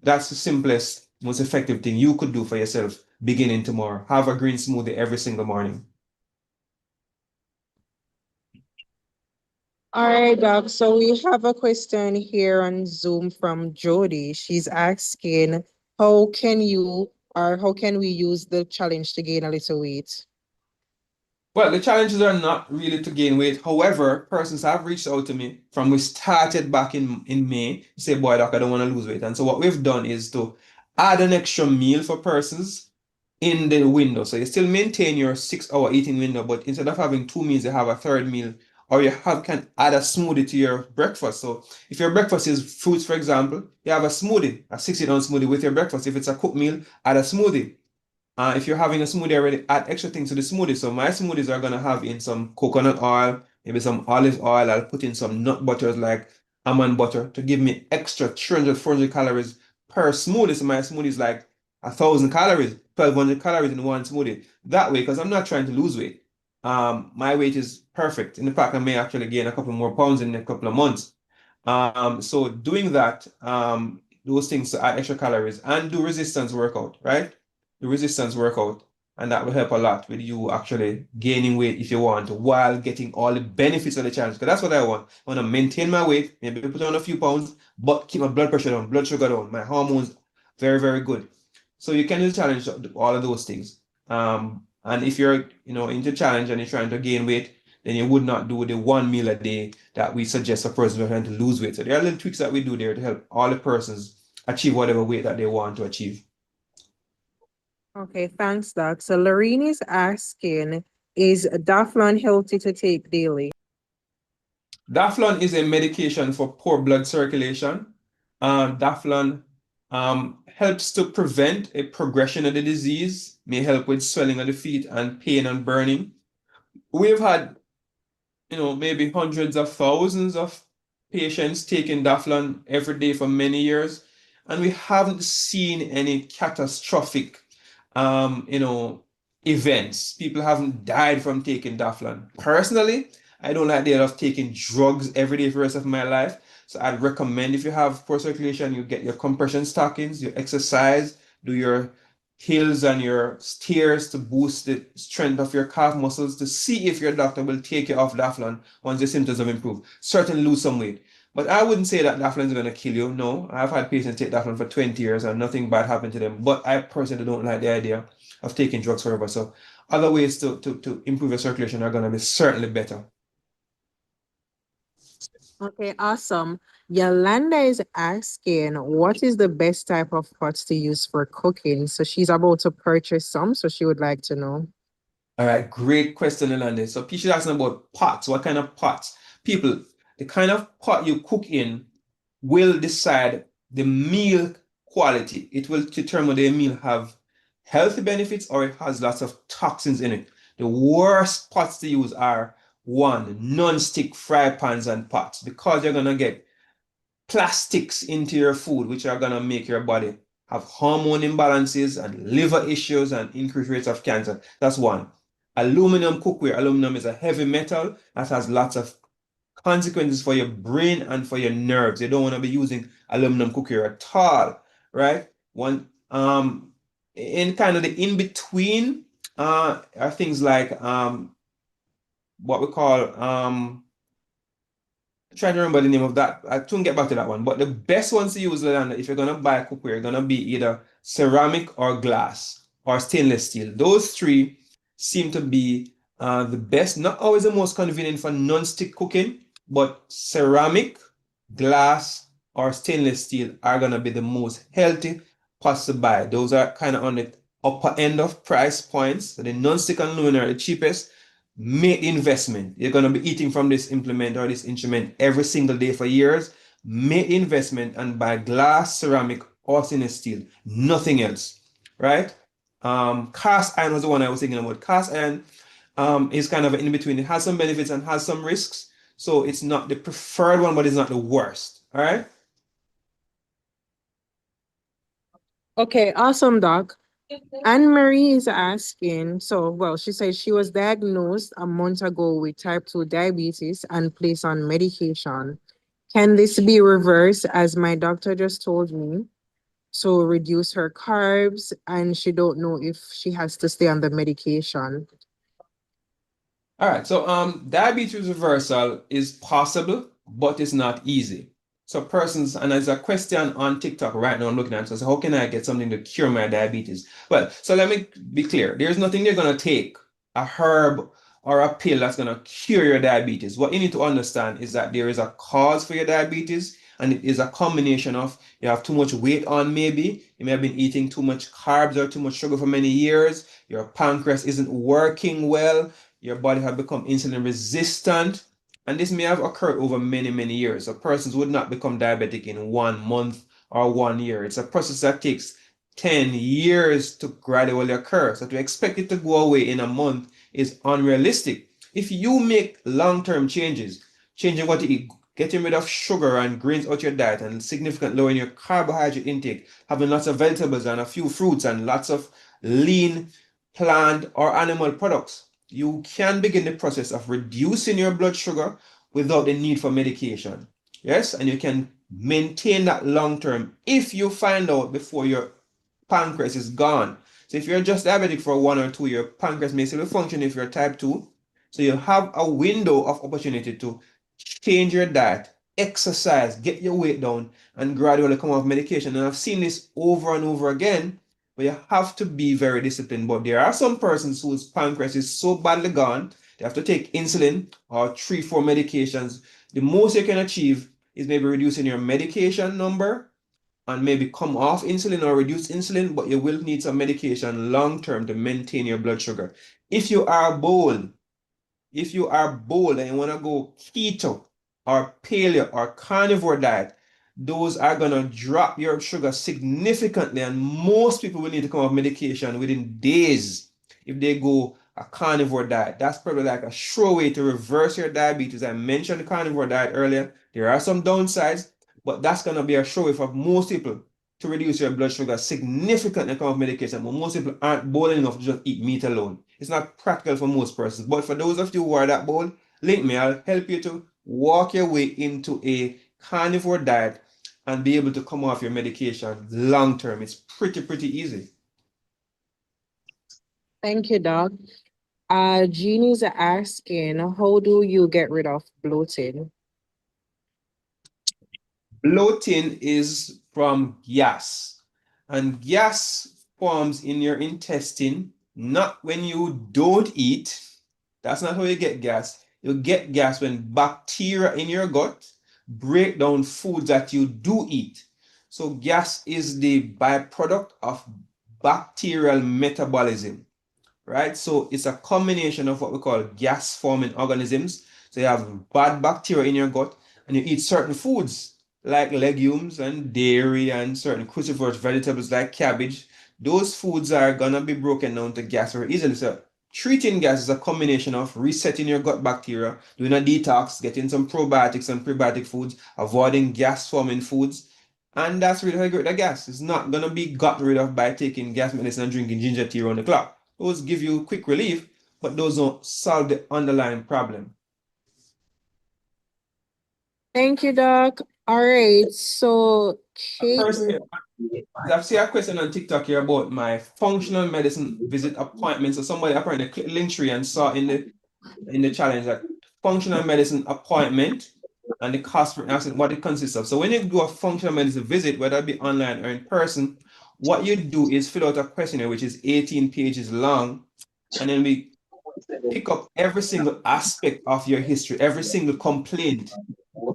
That's the simplest, most effective thing you could do for yourself beginning tomorrow. Have a green smoothie every single morning. All right, Doc. So we have a question here on Zoom from Jody. She's asking, how can we use the challenge to gain a little weight? Well, the challenges are not really to gain weight. However, persons have reached out to me from we started back in May to say, boy, doc, I don't want to lose weight. And so what we've done is to add an extra meal for persons in the window. So you still maintain your 6 hour eating window, but instead of having two meals, you have a third meal, or can add a smoothie to your breakfast. So if your breakfast is fruits, for example, you have a smoothie, a 60-ounce smoothie with your breakfast. If it's a cooked meal, add a smoothie. If you're having a smoothie already, add extra things to the smoothie. So my smoothies are gonna have in some coconut oil, maybe some olive oil. I'll put in some nut butters like almond butter to give me extra 300, 400 calories per smoothie. So my smoothie is like 1,000 calories, 1,200 calories in one smoothie. That way, because I'm not trying to lose weight. My weight is perfect. In the fact, I may actually gain a couple more pounds in a couple of months. So doing that, those things to add extra calories and do resistance workout, right? The resistance workout. And that will help a lot with you actually gaining weight if you want, while getting all the benefits of the challenge. Because that's what I want. I want to maintain my weight, maybe put on a few pounds, but keep my blood pressure down, blood sugar down, my hormones very, very good. So you can do the challenge, all of those things. And if you're, into challenge and you're trying to gain weight, then you would not do the one meal a day that we suggest for persons who are trying to lose weight. So there are little tweaks that we do there to help all the persons achieve whatever weight that they want to achieve. Okay, thanks, Doc. So Lorene is asking, is Daflon healthy to take daily? Daflon is a medication for poor blood circulation. Daflon helps to prevent a progression of the disease, may help with swelling of the feet and pain and burning. We've had, maybe hundreds of thousands of patients taking Daflon every day for many years, and we haven't seen any catastrophic, events. People haven't died from taking Daflon. Personally, I don't like the idea of taking drugs every day for the rest of my life. So I'd recommend, if you have poor circulation, you get your compression stockings, you exercise, do your hills and your stairs to boost the strength of your calf muscles, to see if your doctor will take you off Daflon once the symptoms have improved. Certainly lose some weight. But I wouldn't say that Daflon is going to kill you. No, I've had patients take Daflon for 20 years and nothing bad happened to them. But I personally don't like the idea of taking drugs forever. So other ways to improve your circulation are going to be certainly better. Okay, awesome. Yolanda is asking, what is the best type of pots to use for cooking? So she's about to purchase some, so she would like to know. All right, great question, Yolanda. So she's asking about pots. What kind of pots? People, the kind of pot you cook in will decide the meal quality. It will determine whether the meal have healthy benefits or it has lots of toxins in it. The worst pots to use are, one, non-stick fry pans and pots, because you're gonna get plastics into your food, which are gonna make your body have hormone imbalances and liver issues and increased rates of cancer. That's one. Aluminum cookware. Aluminum is a heavy metal that has lots of consequences for your brain and for your nerves. You don't want to be using aluminum cookware at all, right? One in kind of the in between are things like what we call trying to remember the name of that. I couldn't get back to that one. But the best ones to use, Leander, if you're gonna buy cookware, you're gonna be either ceramic or glass or stainless steel. Those three seem to be the best. Not always the most convenient for non-stick cooking, but ceramic, glass, or stainless steel are gonna be the most healthy pots to buy. Those are kind of on the upper end of price points. So the non-stick and aluminum are the cheapest. Make the investment. You're going to be eating from this implement or this instrument every single day for years. Make the investment and buy glass, ceramic, or stainless steel. Nothing else, right? Cast iron was the one I was thinking about. Cast iron is kind of in between. It has some benefits and has some risks. So it's not the preferred one, but it's not the worst. All right. Okay, awesome, Doc. Anne Marie is asking, well, she says she was diagnosed a month ago with type 2 diabetes and placed on medication. Can this be reversed, as my doctor just told me? So reduce her carbs, and she don't know if she has to stay on the medication. All right, so diabetes reversal is possible, but it's not easy. So persons, and there's a question on TikTok right now I'm looking at, so how can I get something to cure my diabetes? Well, so let me be clear. There's nothing you're gonna take, a herb or a pill that's gonna cure your diabetes. What you need to understand is that there is a cause for your diabetes, and it is a combination of you have too much weight on, maybe you may have been eating too much carbs or too much sugar for many years, your pancreas isn't working well, your body have become insulin resistant, and this may have occurred over many, many years. So persons would not become diabetic in 1 month or 1 year. It's a process that takes 10 years to gradually occur. So to expect it to go away in a month is unrealistic. If you make long-term changes, changing what you eat, getting rid of sugar and grains out your diet, and significantly lowering your carbohydrate intake, having lots of vegetables and a few fruits and lots of lean plant or animal products, you can begin the process of reducing your blood sugar without the need for medication. Yes, and you can maintain that long term if you find out before your pancreas is gone So if you're just diabetic for 1 or 2, your pancreas may still function if you're type 2. So you have a window of opportunity to change your diet, exercise, get your weight down, and gradually come off medication. And I've seen this over and over again, but you have to be very disciplined. But there are some persons whose pancreas is so badly gone, they have to take insulin or 3, 4 medications. The most you can achieve is maybe reducing your medication number and maybe come off insulin or reduce insulin, but you will need some medication long term to maintain your blood sugar. If you are bold, if you are bold and you want to go keto or paleo or carnivore diet, those are going to drop your sugar significantly. And most people will need to come off medication within days if they go a carnivore diet. That's probably like a sure way to reverse your diabetes. I mentioned the carnivore diet earlier. There are some downsides, but that's going to be a sure way for most people to reduce your blood sugar significantly come off medication. But most people aren't bold enough to just eat meat alone. It's not practical for most persons. But for those of you who are that bold, link me. I'll help you to walk your way into a carnivore diet and be able to come off your medication long term. It's pretty easy. Thank you, Doc. Jeannie's asking, how do you get rid of bloating? Bloating is from gas, and gas forms in your intestine, not when you don't eat. That's not how you get gas. You get gas when bacteria in your gut break down foods that you do eat. So gas is the byproduct of bacterial metabolism, right? So it's a combination of what we call gas forming organisms. So you have bad bacteria in your gut and you eat certain foods like legumes and dairy and certain cruciferous vegetables like cabbage. Those foods are gonna be broken down to gas very easily. So treating gas is a combination of resetting your gut bacteria, doing a detox, getting some probiotics and prebiotic foods, avoiding gas forming foods. And that's really how you get rid of gas. It's not gonna be gotten rid of by taking gas medicine and drinking ginger tea around the clock. Those give you quick relief, but those don't solve the underlying problem. Thank you, Doc. All right, so Kate, I've seen a question on TikTok here about my functional medicine visit appointment. So somebody apparently clicked Linktree and saw in the challenge that functional medicine appointment and the cost for asking what it consists of. So when you do a functional medicine visit, whether it be online or in person, what you do is fill out a questionnaire which is 18 pages long, and then we pick up every single aspect of your history, every single complaint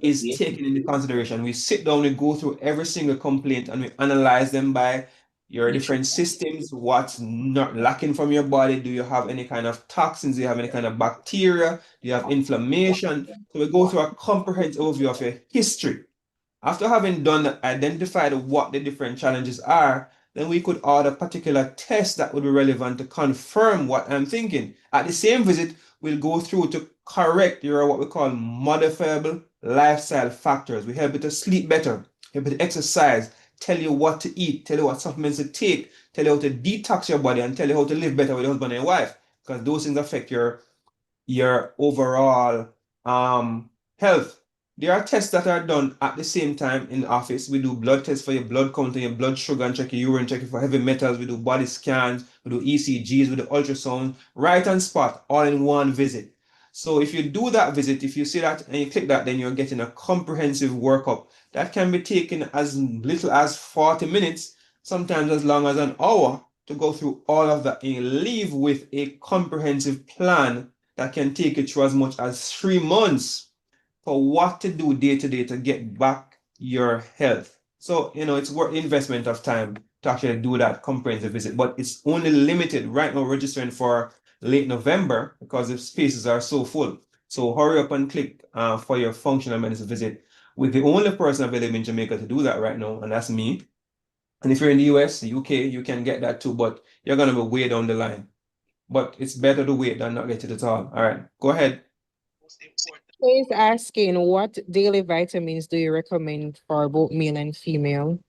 is taken into consideration. We sit down, we go through every single complaint and we analyze them by your different systems, what's not lacking from your body. Do you have any kind of toxins? Do you have any kind of bacteria? Do you have inflammation? So we go through a comprehensive overview of your history. After having done that, identified what the different challenges are, then we could order particular tests that would be relevant to confirm what I'm thinking. At the same visit, we'll go through to correct your what we call modifiable lifestyle factors. We help you to sleep better, help you to exercise, tell you what to eat, tell you what supplements to take, tell you how to detox your body, and tell you how to live better with your husband and wife, because those things affect your overall health. There are tests that are done at the same time in the office. We do blood tests for your blood count and your blood sugar and check your urine, check it for heavy metals. We do body scans, we do ECGs, we do ultrasound, right on spot, all in one visit. So if you do that visit, if you see that and you click that, then you're getting a comprehensive workup that can be taken as little as 40 minutes, sometimes as long as an hour to go through all of that. And you leave with a comprehensive plan that can take you through as much as 3 months for what to do day to day to get back your health. So, it's worth the investment of time to actually do that comprehensive visit, but it's only limited right now registering for late November because the spaces are so full. So hurry up and click for your functional medicine visit. We're the only person available in Jamaica to do that right now, and that's me. And if you're in the US, the UK, you can get that too, but you're going to be way down the line. But it's better to wait than not get it at all. All right, go ahead. Kate is asking, what daily vitamins do you recommend for both male and female?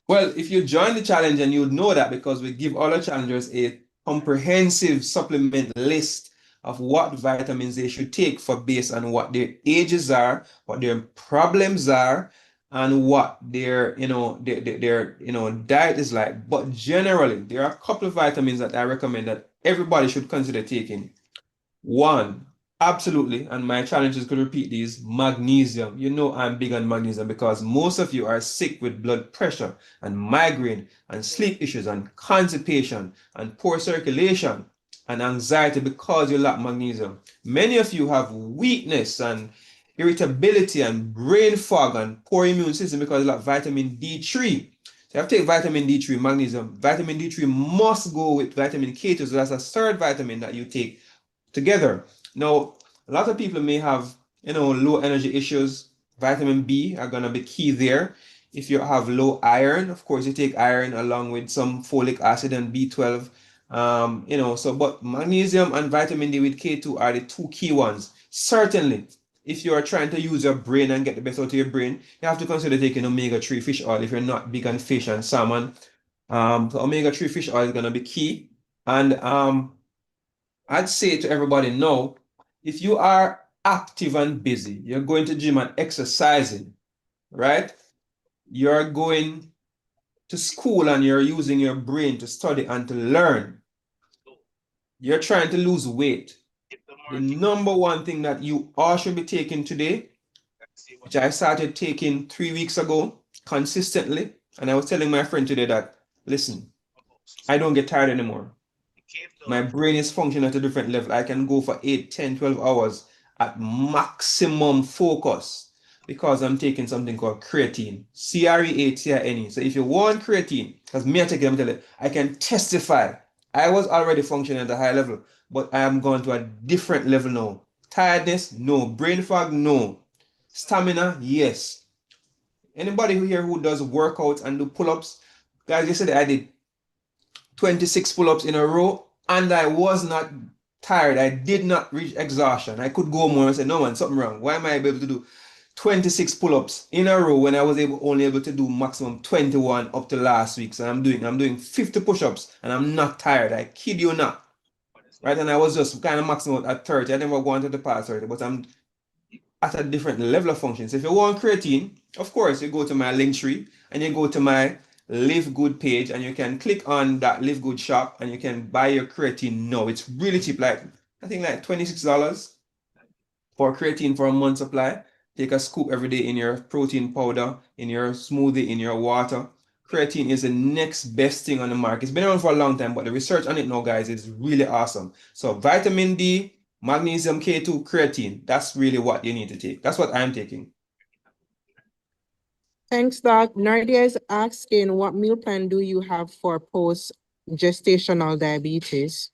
Well, if you join the challenge, and you'll know that because we give all our challengers a comprehensive supplement list of what vitamins they should take for based on what their ages are, what their problems are, and what their diet is like. But generally, there are a couple of vitamins that I recommend that everybody should consider taking. One, absolutely, and my challenge is to repeat these, magnesium. You know I'm big on magnesium because most of you are sick with blood pressure and migraine and sleep issues and constipation and poor circulation and anxiety because you lack magnesium. Many of you have weakness and irritability and brain fog and poor immune system because you lack vitamin D3. So you have to take vitamin D3, magnesium. Vitamin D3 must go with vitamin K2, so that's a third vitamin that you take together. Now, a lot of people may have, low energy issues. Vitamin B are going to be key there. If you have low iron, of course, you take iron along with some folic acid and B12. But magnesium and vitamin D with K2 are the two key ones. Certainly, if you are trying to use your brain and get the best out of your brain, you have to consider taking omega-3 fish oil if you're not big on fish and salmon. So omega-3 fish oil is going to be key. And I'd say to everybody no, if you are active and busy, you're going to gym and exercising, right? You're going to school and you're using your brain to study and to learn. You're trying to lose weight. The number one thing that you all should be taking today, which I started taking 3 weeks ago consistently, and I was telling my friend today that, listen, I don't get tired anymore. My brain is functioning at a different level. I can go for 8, 10, 12 hours at maximum focus because I'm taking something called creatine, CREATINE. So if you want creatine, because me I take it, I'm telling you, I can testify. I was already functioning at a high level, but I am going to a different level now. Tiredness, no. Brain fog, no. Stamina, yes. Anybody here who does workouts and do pull-ups, guys, yesterday I did 26 pull-ups in a row, and I was not tired. I did not reach exhaustion. I could go more and say, no man, something wrong. Why am I able to do 26 pull-ups in a row when I was only able to do maximum 21 up to last week? So I'm doing 50 push-ups and I'm not tired. I kid you not. Right? And I was just kind of maximum at 30. I never wanted to pass 30, but I'm at a different level of function. So if you want creatine, of course, you go to my link tree and you go to my Live Good page and you can click on that Live Good shop and you can buy your creatine now. It's really cheap, like I think like $26 for creatine for a month supply. Take a scoop every day in your protein powder, in your smoothie, in your water. Creatine is the next best thing on the market. It's been around for a long time, but the research on it now, guys, is really awesome. So vitamin D, magnesium, K2, creatine, that's really what you need to take. That's what I'm taking. Thanks, Doc. Nadia is asking, what meal plan do you have for post-gestational diabetes?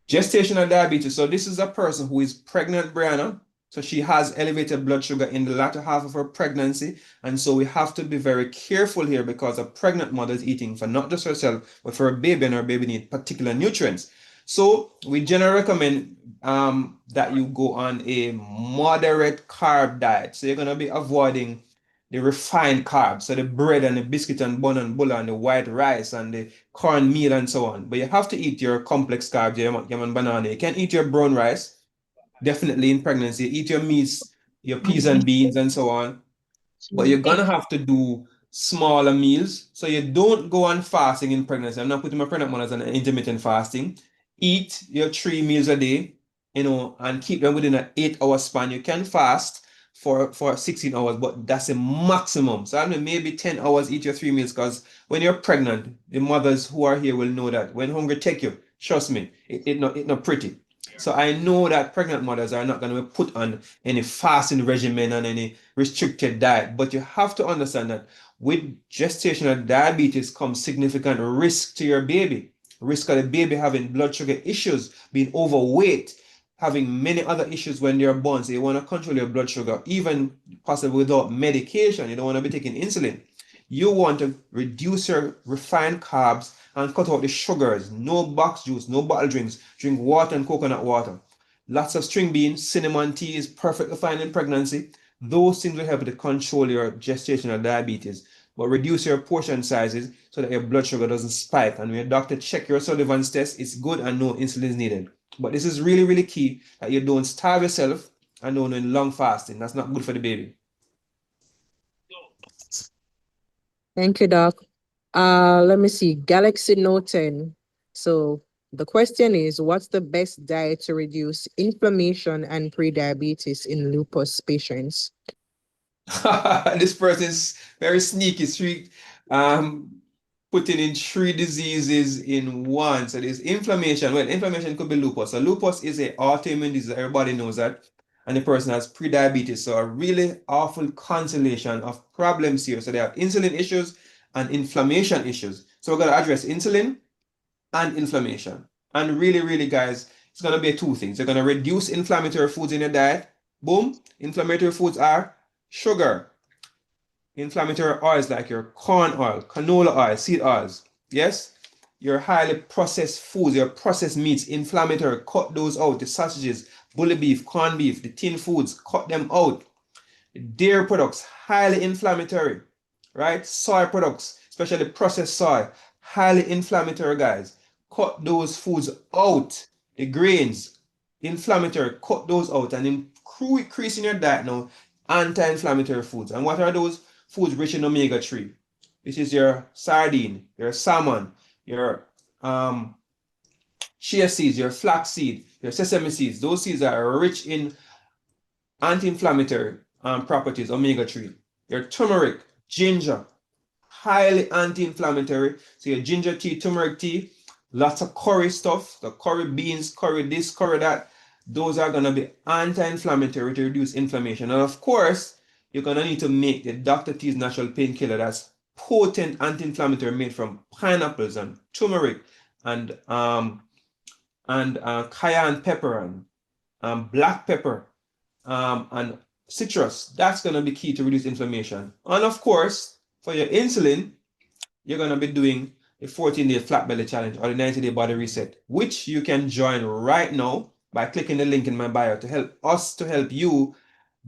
Gestational diabetes. So this is a person who is pregnant, Brianna. So she has elevated blood sugar in the latter half of her pregnancy. And so we have to be very careful here because a pregnant mother is eating for not just herself, but for her baby, and her baby needs particular nutrients. So we generally recommend that you go on a moderate carb diet. So you're going to be avoiding the refined carbs, so the bread and the biscuit and bun and bulla and the white rice and the cornmeal and so on. But you have to eat your complex carbs, your yam and banana. You can eat your brown rice, definitely in pregnancy. Eat your meats, your peas and beans and so on. But you're gonna have to do smaller meals. So you don't go on fasting in pregnancy. I'm not putting my pregnant mothers on intermittent fasting. Eat your 3 meals a day, and keep them within an 8 hour span. You can fast for 16 hours, but that's a maximum. So I mean maybe 10 hours eat your 3 meals, because when you're pregnant, the mothers who are here will know that when hunger take you, trust me, it not pretty. So I know that pregnant mothers are not going to be put on any fasting regimen and any restricted diet, but you have to understand that with gestational diabetes comes significant risk to your baby. Risk of the baby having blood sugar issues, being overweight, having many other issues when they're born. So you want to control your blood sugar, even possibly without medication. You don't want to be taking insulin. You want to reduce your refined carbs and cut out the sugars. No box juice, no bottle drinks. Drink water and coconut water. Lots of string beans, cinnamon tea is perfectly fine in pregnancy. Those things will help you to control your gestational diabetes, but reduce your portion sizes so that your blood sugar doesn't spike. And when your doctor check your Sullivan's test, it's good and no insulin is needed. But this is really, really key that you don't starve yourself and don't do long fasting. That's not good for the baby. Thank you, Doc. Let me see. Galaxy Note 10. So the question is, what's the best diet to reduce inflammation and prediabetes in lupus patients? This person is very sneaky. Putting in three diseases in one. So there's inflammation. Well, inflammation could be lupus. So lupus is a autoimmune disease. Everybody knows that. And the person has prediabetes. So a really awful constellation of problems here. So they have insulin issues and inflammation issues. So we're going to address insulin and inflammation. And really, really, guys, it's going to be two things. You're going to reduce inflammatory foods in your diet. Boom. Inflammatory foods are sugar, inflammatory oils like your corn oil, canola oil, seed oils. Yes? Your highly processed foods, your processed meats, inflammatory, cut those out. The sausages, bully beef, corned beef, the tin foods, cut them out. Dairy products, highly inflammatory, right? Soy products, especially processed soy, highly inflammatory, guys. Cut those foods out. The grains, inflammatory, cut those out and increase in your diet now anti-inflammatory foods. And what are those foods rich in omega-3? This is your sardine, your salmon, your chia seeds, your flax seed, your sesame seeds. Those seeds are rich in anti-inflammatory properties, omega-3. Your turmeric, ginger, highly anti-inflammatory. So your ginger tea, turmeric tea, lots of curry stuff, the curry beans, curry this, curry that. Those are going to be anti-inflammatory to reduce inflammation. And of course, you're going to need to make the Dr. T's natural painkiller that's potent anti-inflammatory made from pineapples and turmeric and cayenne pepper and black pepper and citrus. That's going to be key to reduce inflammation. And of course, for your insulin, you're going to be doing the 14-day flat belly challenge or the 90-day body reset, which you can join right now by clicking the link in my bio to help you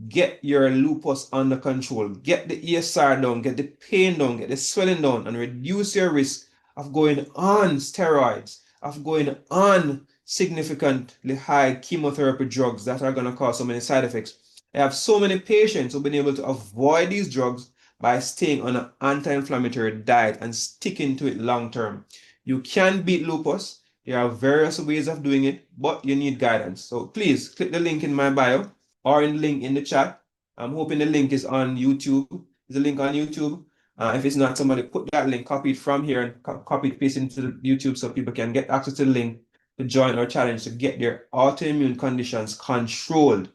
get your lupus under control, get the ESR down, get the pain down, get the swelling down, and reduce your risk of going on steroids, of going on significantly high chemotherapy drugs that are going to cause so many side effects. I have so many patients who've been able to avoid these drugs by staying on an anti-inflammatory diet and sticking to it long term. You can beat lupus. There are various ways of doing it, but you need guidance. So please click the link in my bio or in the link in the chat. I'm hoping the link is on YouTube. Is the link on YouTube? If it's not, somebody put that link, copy it from here and copy it, paste it into the YouTube so people can get access to the link to join our challenge to get their autoimmune conditions controlled.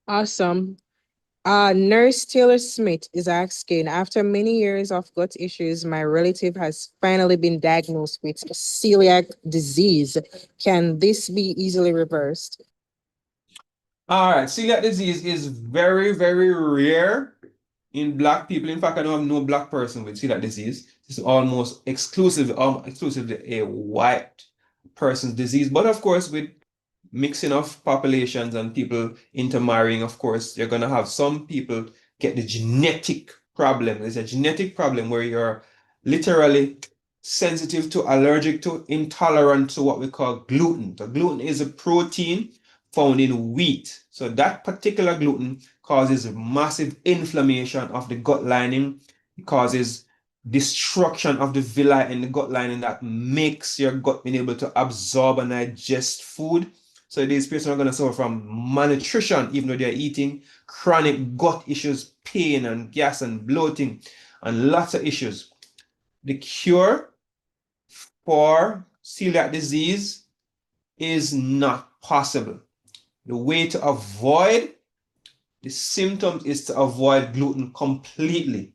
Awesome. Nurse Taylor Smith is asking, after many years of gut issues, my relative has finally been diagnosed with celiac disease. Can this be easily reversed? All right, celiac disease is very, very rare in Black people. In fact, I don't have no Black person with celiac disease. It's almost exclusively a white person's disease. But of course, with mixing of populations and people intermarrying, of course, you're going to have some people get the genetic problem. There's a genetic problem where you're literally sensitive to, allergic to, intolerant to what we call gluten. So gluten is a protein found in wheat. So that particular gluten causes massive inflammation of the gut lining. It causes destruction of the villi in the gut lining that makes your gut unable to absorb and digest food. So these patients are going to suffer from malnutrition, even though they're eating, chronic gut issues, pain and gas and bloating, and lots of issues. The cure for celiac disease is not possible. The way to avoid the symptoms is to avoid gluten completely.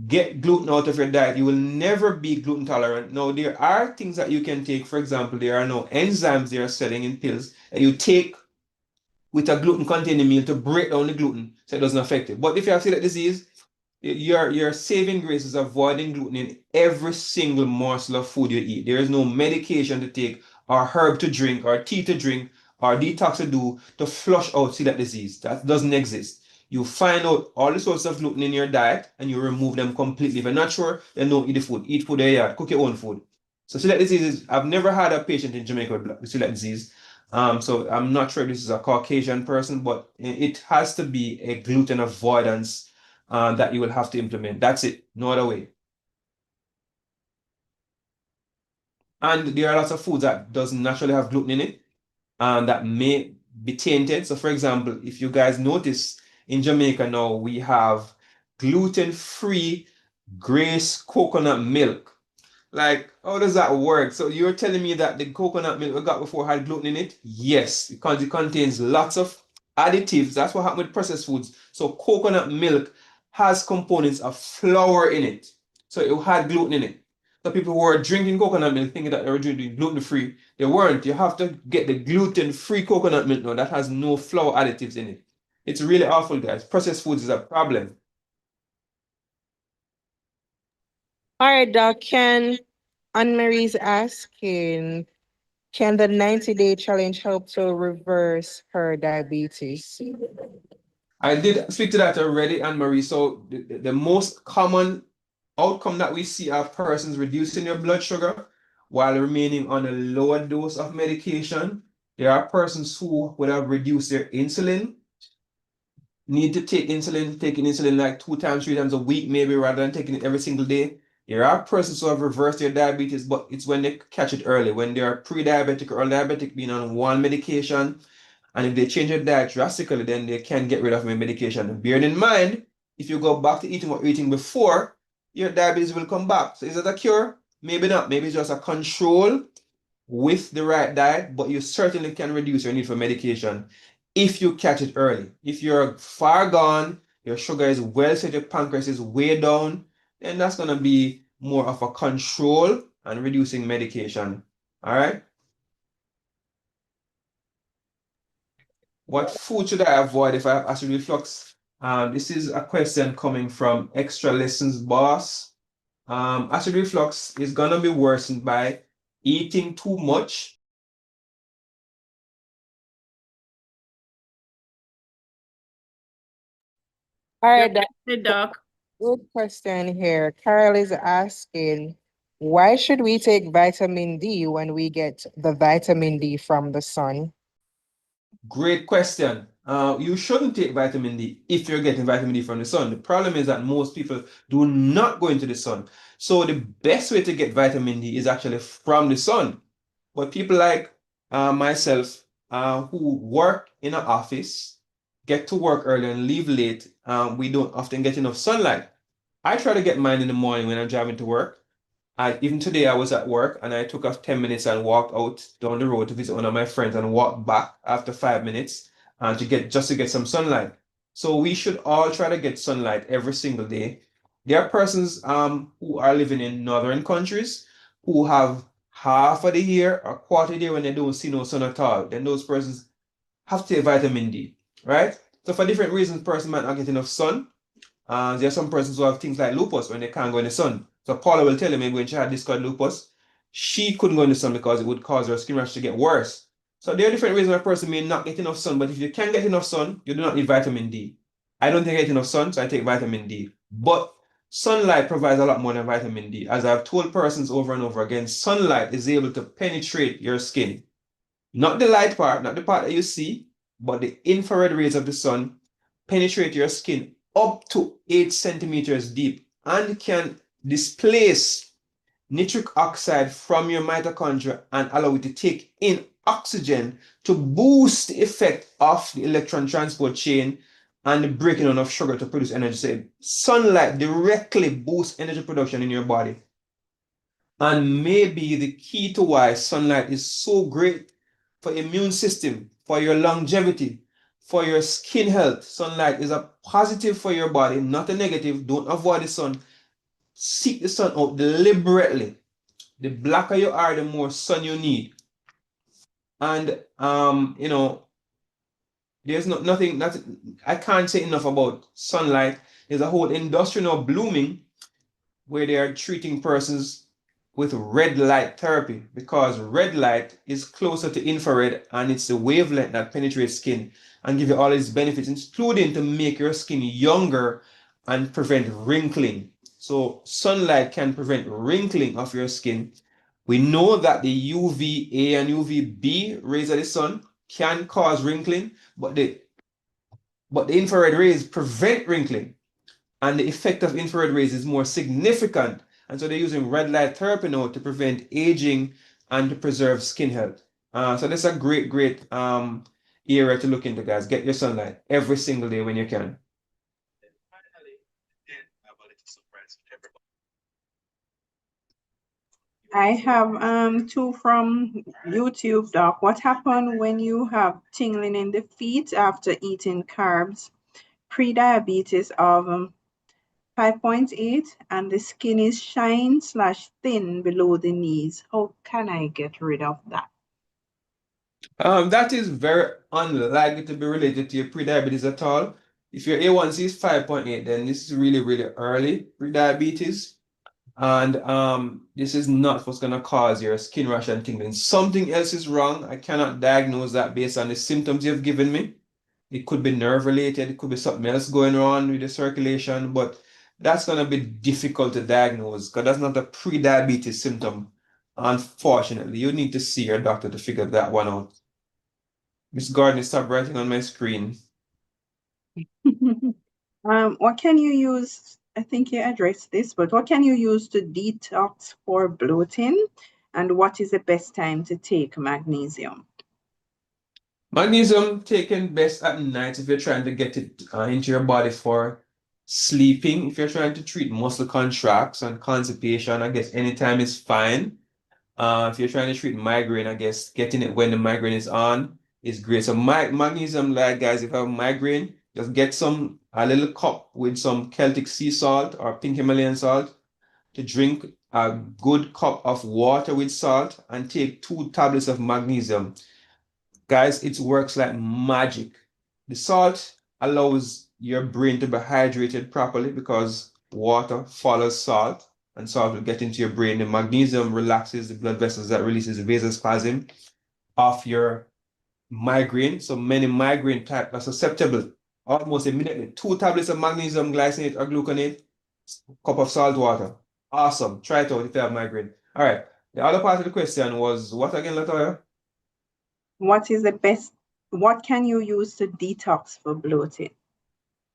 Get gluten out of your diet. You will never be gluten tolerant. Now, there are things that you can take. For example, there are now enzymes they are selling in pills that you take with a gluten-containing meal to break down the gluten so it doesn't affect it. But if you have celiac disease, your saving grace is avoiding gluten in every single morsel of food you eat. There is no medication to take, or herb to drink, or tea to drink, or detox to do to flush out celiac disease. That doesn't exist. You find out all the sources of gluten in your diet and you remove them completely. If you're not sure, then don't eat the food. Eat food in your yard. Cook your own food. So celiac disease is, I've never had a patient in Jamaica with celiac disease. So I'm not sure if this is a Caucasian person, but it has to be a gluten avoidance that you will have to implement. That's it, no other way. And there are lots of foods that doesn't naturally have gluten in it and that may be tainted. So for example, if you guys notice in Jamaica now, we have gluten-free Grace coconut milk. Like, how does that work? So you're telling me that the coconut milk we got before had gluten in it? Yes, because it contains lots of additives. That's what happened with processed foods. So coconut milk has components of flour in it. So it had gluten in it. The people who were drinking coconut milk thinking that they were drinking gluten-free. They weren't. You have to get the gluten-free coconut milk now that has no flour additives in it. It's really awful, guys. Processed foods is a problem. All right, Doc, Anne-Marie's asking, can the 90-day challenge help to reverse her diabetes? I did speak to that already, Anne-Marie. So the most common outcome that we see are persons reducing their blood sugar while remaining on a lower dose of medication. There are persons who would have reduced their insulin, need to take insulin, taking insulin like 2 times, 3 times a week, maybe rather than taking it every single day. There are persons who have reversed their diabetes, but it's when they catch it early, when they are pre-diabetic or diabetic, being on one medication. And if they change their diet drastically, then they can get rid of their medication. Bearing in mind, if you go back to eating what you're eating before, your diabetes will come back. So is that a cure? Maybe not. Maybe it's just a control with the right diet, but you certainly can reduce your need for medication if you catch it early. If you're far gone, your sugar is well set, your pancreas is way down, then that's going to be more of a control and reducing medication. All right. What food should I avoid if I have acid reflux? This is a question coming from Extra Lessons Boss. Acid reflux is going to be worsened by eating too much. All Your right, Doc. question, Doc. Good question here. Carol is asking, why should we take vitamin D when we get the vitamin D from the sun? Great question. You shouldn't take vitamin D if you're getting vitamin D from the sun. The problem is that most people do not go into the sun. So the best way to get vitamin D is actually from the sun. But people like myself who work in an office, get to work early and leave late, we don't often get enough sunlight. I try to get mine in the morning when I'm driving to work. Even today, I was at work and I took off 10 minutes and walked out down the road to visit one of my friends and walked back after 5 minutes to get some sunlight. So we should all try to get sunlight every single day. There are persons who are living in northern countries who have half of the year or quarter of the year when they don't see no sun at all. Then those persons have to take vitamin D, right? So for different reasons, person might not get enough sun. There are some persons who have things like lupus when they can't go in the sun. So Paula will tell you maybe when she had discovered lupus, she couldn't go in the sun because it would cause her skin rash to get worse. So there are different reasons why a person may not get enough sun, but if you can get enough sun, you do not need vitamin D. I don't think I get enough sun, so I take vitamin D. But sunlight provides a lot more than vitamin D. As I've told persons over and over again, sunlight is able to penetrate your skin. Not the light part, not the part that you see, but the infrared rays of the sun penetrate your skin up to 8 centimeters deep and can displace nitric oxide from your mitochondria and allow it to take in oxygen to boost the effect of the electron transport chain and the breaking down of sugar to produce energy. So sunlight directly boosts energy production in your body. And maybe the key to why sunlight is so great for immune system, for your longevity, for your skin health. Sunlight is a positive for your body, not a negative. Don't avoid the sun. Seek the sun out deliberately. The blacker you are, the more sun you need. And there's nothing I can't say enough about sunlight. There's a whole industry now blooming where they are treating persons with red light therapy because red light is closer to infrared and it's the wavelength that penetrates skin and give you all its benefits, including to make your skin younger and prevent wrinkling. So sunlight can prevent wrinkling of your skin. We know that the UVA and UVB rays of the sun can cause wrinkling, but the infrared rays prevent wrinkling. and the effect of infrared rays is more significant. And so they're using red light therapy now to prevent aging and to preserve skin health. So that's a great, great area to look into, guys. Get your sunlight every single day when you can. I have two from YouTube, Doc. What happened when you have tingling in the feet after eating carbs? Pre-diabetes of 5.8 and the skin is shine/thin below the knees. How can I get rid of that? That is very unlikely to be related to your pre-diabetes at all. If your A1C is 5.8, then this is really, really early pre-diabetes. And this is not what's going to cause your skin rash and tingling. Something else is wrong. I cannot diagnose that based on the symptoms you've given me. It could be nerve related, it could be something else going on with the circulation, but that's going to be difficult to diagnose because that's not a pre-diabetes symptom. Unfortunately, you need to see your doctor to figure that one out. Miss Gardner, stop writing on my screen. What can you use? I think you addressed this, but what can you use to detox for bloating? And what is the best time to take magnesium? Magnesium taken best at night if you're trying to get it into your body for sleeping. If you're trying to treat muscle contracts and constipation, I guess anytime is fine. If you're trying to treat migraine, I guess getting it when the migraine is on is great. So magnesium, like guys, if you have migraine, just get a little cup with some Celtic sea salt or pink Himalayan salt to drink a good cup of water with salt and take 2 tablets of magnesium. Guys, it works like magic. The salt allows your brain to be hydrated properly because water follows salt and salt will get into your brain. The magnesium relaxes the blood vessels that releases the vasospasm of your migraine. So many migraine type are susceptible almost immediately. 2 tablets of magnesium glycinate or gluconate, cup of salt water. Awesome. Try it out if you have migraine. All right. The other part of the question was what again, Latoya? What can you use to detox for bloating?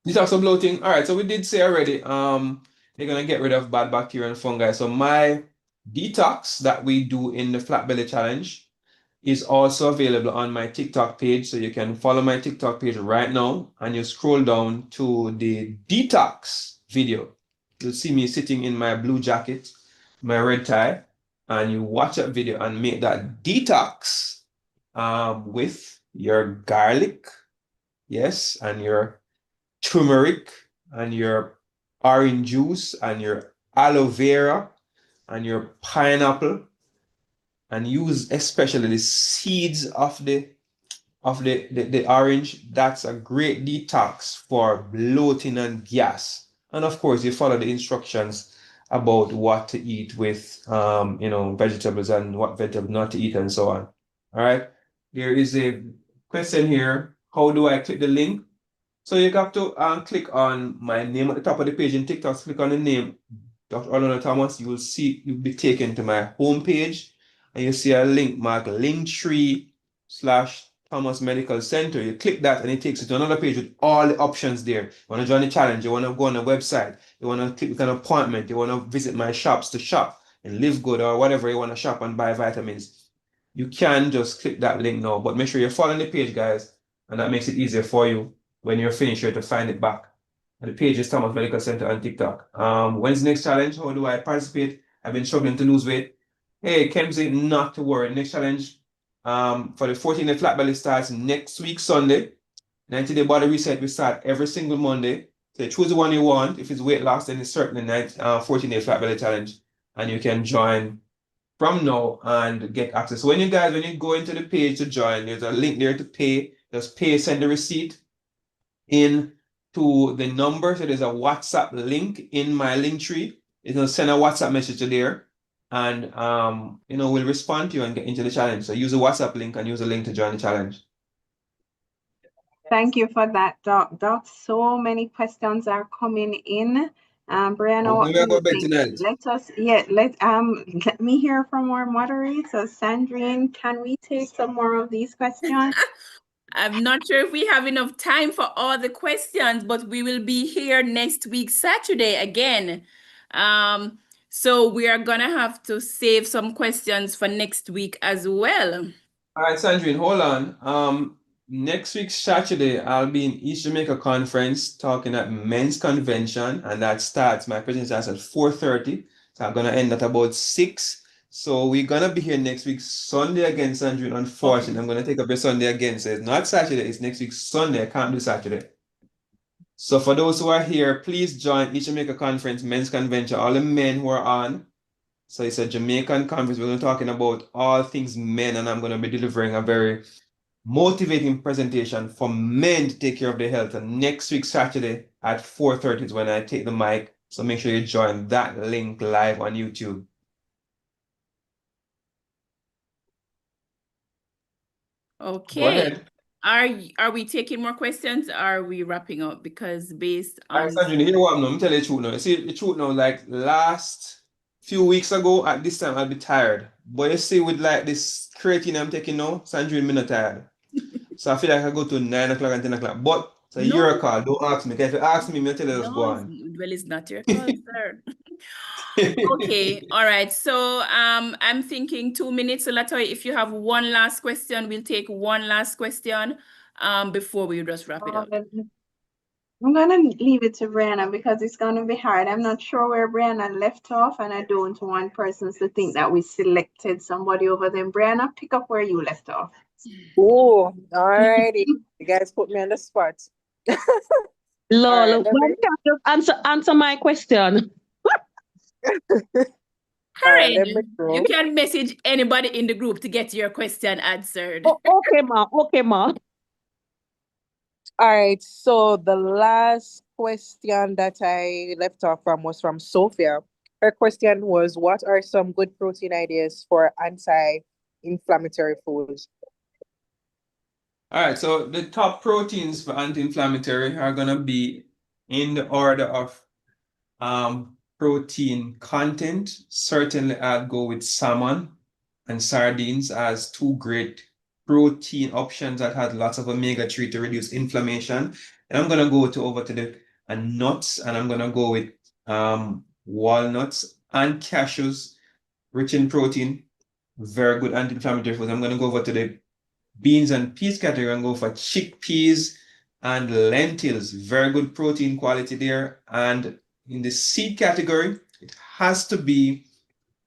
Detox for bloating. All right, so we did say already, they're gonna get rid of bad bacteria and fungi. So my detox that we do in the Flat Belly Challenge is also available on my TikTok page. So you can follow my TikTok page right now and you scroll down to the detox video. You'll see me sitting in my blue jacket, my red tie, and you watch that video and make that detox with your garlic, yes, and your turmeric and your orange juice and your aloe vera and your pineapple and use especially the seeds of the orange. That's a great detox for bloating and gas. And of course, you follow the instructions about what to eat with vegetables and what vegetables not to eat and so on. All right. There is a question here. How do I click the link? So you have to click on my name at the top of the page in TikTok. Click on the name, Dr. Orlando Thomas. You'll be taken to my homepage, and you see a link marked Linktree/Thomas Medical Center. You click that, and it takes you to another page with all the options there. You want to join the challenge? You want to go on the website? You want to click an appointment? You want to visit my shops to shop and live good or whatever you want to shop and buy vitamins? You can just click that link now, but make sure you're following the page, guys, and that makes it easier for you when you're finished here to find it back. And the page is Thomas Medical Center on TikTok. When's the next challenge? How do I participate? I've been struggling to lose weight. Hey, Kemsey, not to worry. Next challenge for the 14-day flat belly starts next week, Sunday. 90-day body reset, we start every single Monday. So choose the one you want. If it's weight loss, then it's certainly 14-day flat belly challenge. And you can join from now and get access. So when you go into the page to join, there's a link there to pay. Just pay, send the receipt in to the number. So there's a WhatsApp link in my link tree. It's gonna send a WhatsApp message to there, and we'll respond to you and get into the challenge. So use the WhatsApp link and use the link to join the challenge. Thank you for that, Doc. Doc, so many questions are coming in. Brianna, what do you think? Let me hear from our moderators. Sandrine, can we take some more of these questions? I'm not sure if we have enough time for all the questions, but we will be here next week, Saturday again. So we are gonna have to save some questions for next week as well. All right, Sandrine, hold on. Next week, Saturday, I'll be in East Jamaica Conference talking at Men's Convention, and that starts, my presentation starts at 4:30. So I'm gonna end at about 6. So we're gonna be here next week, Sunday again, Sandrine. Unfortunately, I'm gonna take up your Sunday again. So it's not Saturday, it's next week, Sunday. I can't do Saturday. So for those who are here, please join East Jamaica Conference Men's Convention. All the men who are on. So it's a Jamaican conference. We're going to be talking about all things men, and I'm going to be delivering a very motivating presentation for men to take care of their health. And next week, Saturday at 4:30 is when I take the mic. So make sure you join that link live on YouTube. Go Okay. ahead. Are we taking more questions or are we wrapping up? Because based All right, on Sandrine, you hear what I'm going to tell you the truth now. You see the truth now, like last few weeks ago at this time, I'd be tired. But you see, with like this creatine I'm taking now, Sandrine, me not tired. So I feel like I go to 9 o'clock and 10 o'clock. But it's a year no, call. Don't ask me. 'Cause if you ask me, I'll tell you just go no, on. well, it's not your call, sir. Okay, all right. So I'm thinking 2 minutes. So Latoy, if you have one last question, we'll take one last question before we just wrap it up. I'm gonna leave it to Brianna because it's gonna be hard. I'm not sure where Brianna left off, and I don't want persons to think that we selected somebody over them. Brianna, pick up where you left off. Oh, all righty. You guys put me on the spot. Lol, let why me- can't you answer my question? All right, let me Karen, go. you can message anybody in the group to get your question answered. Oh, okay, ma. Okay, ma. All right, so the last question that I left off from was from Sophia. Her question was, what are some good protein ideas for anti-inflammatory foods? All right, so the top proteins for anti-inflammatory are gonna be in the order of protein content. Certainly, I'd go with salmon and sardines as two great protein options that had lots of omega-3 to reduce inflammation. And I'm gonna go over to the nuts, and I'm gonna go with walnuts and cashews, rich in protein, very good anti-inflammatory foods. I'm gonna go over to the beans and peas category and go for chickpeas and lentils. Very good protein quality there. And in the seed category, it has to be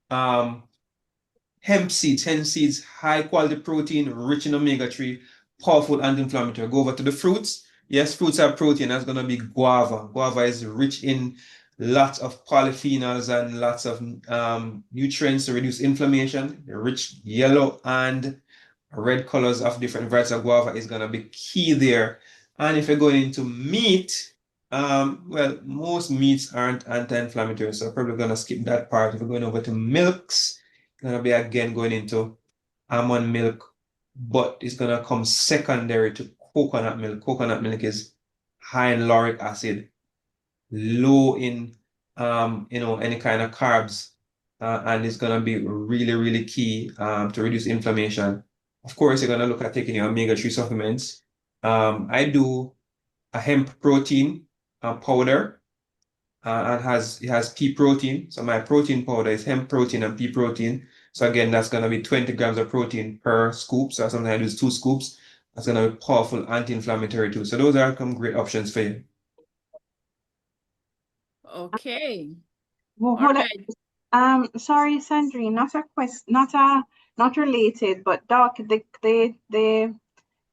hemp seeds. Hemp seeds, high quality protein, rich in omega-3, powerful anti-inflammatory. Go over to the fruits. Yes, fruits have protein. That's going to be guava. Guava is rich in lots of polyphenols and lots of nutrients to reduce inflammation. The rich yellow and red colors of different varieties of guava is going to be key there. And if you're going into meat, well, most meats aren't anti-inflammatory, so I'm probably going to skip that part. If we're going over to milks, gonna be again going into almond milk, but it's gonna come secondary to coconut milk. Coconut milk is high in lauric acid, low in any kind of carbs, and it's gonna be really, really key to reduce inflammation. Of course, you're gonna look at taking your omega-3 supplements. I do a hemp protein powder. And it has pea protein. So my protein powder is hemp protein and pea protein. So again, that's going to be 20 grams of protein per scoop. So sometimes I do 2 scoops. That's going to be powerful anti-inflammatory too. So those are some great options for you. Okay. Well, All right. sorry, Sandrine, not related, but Doc, the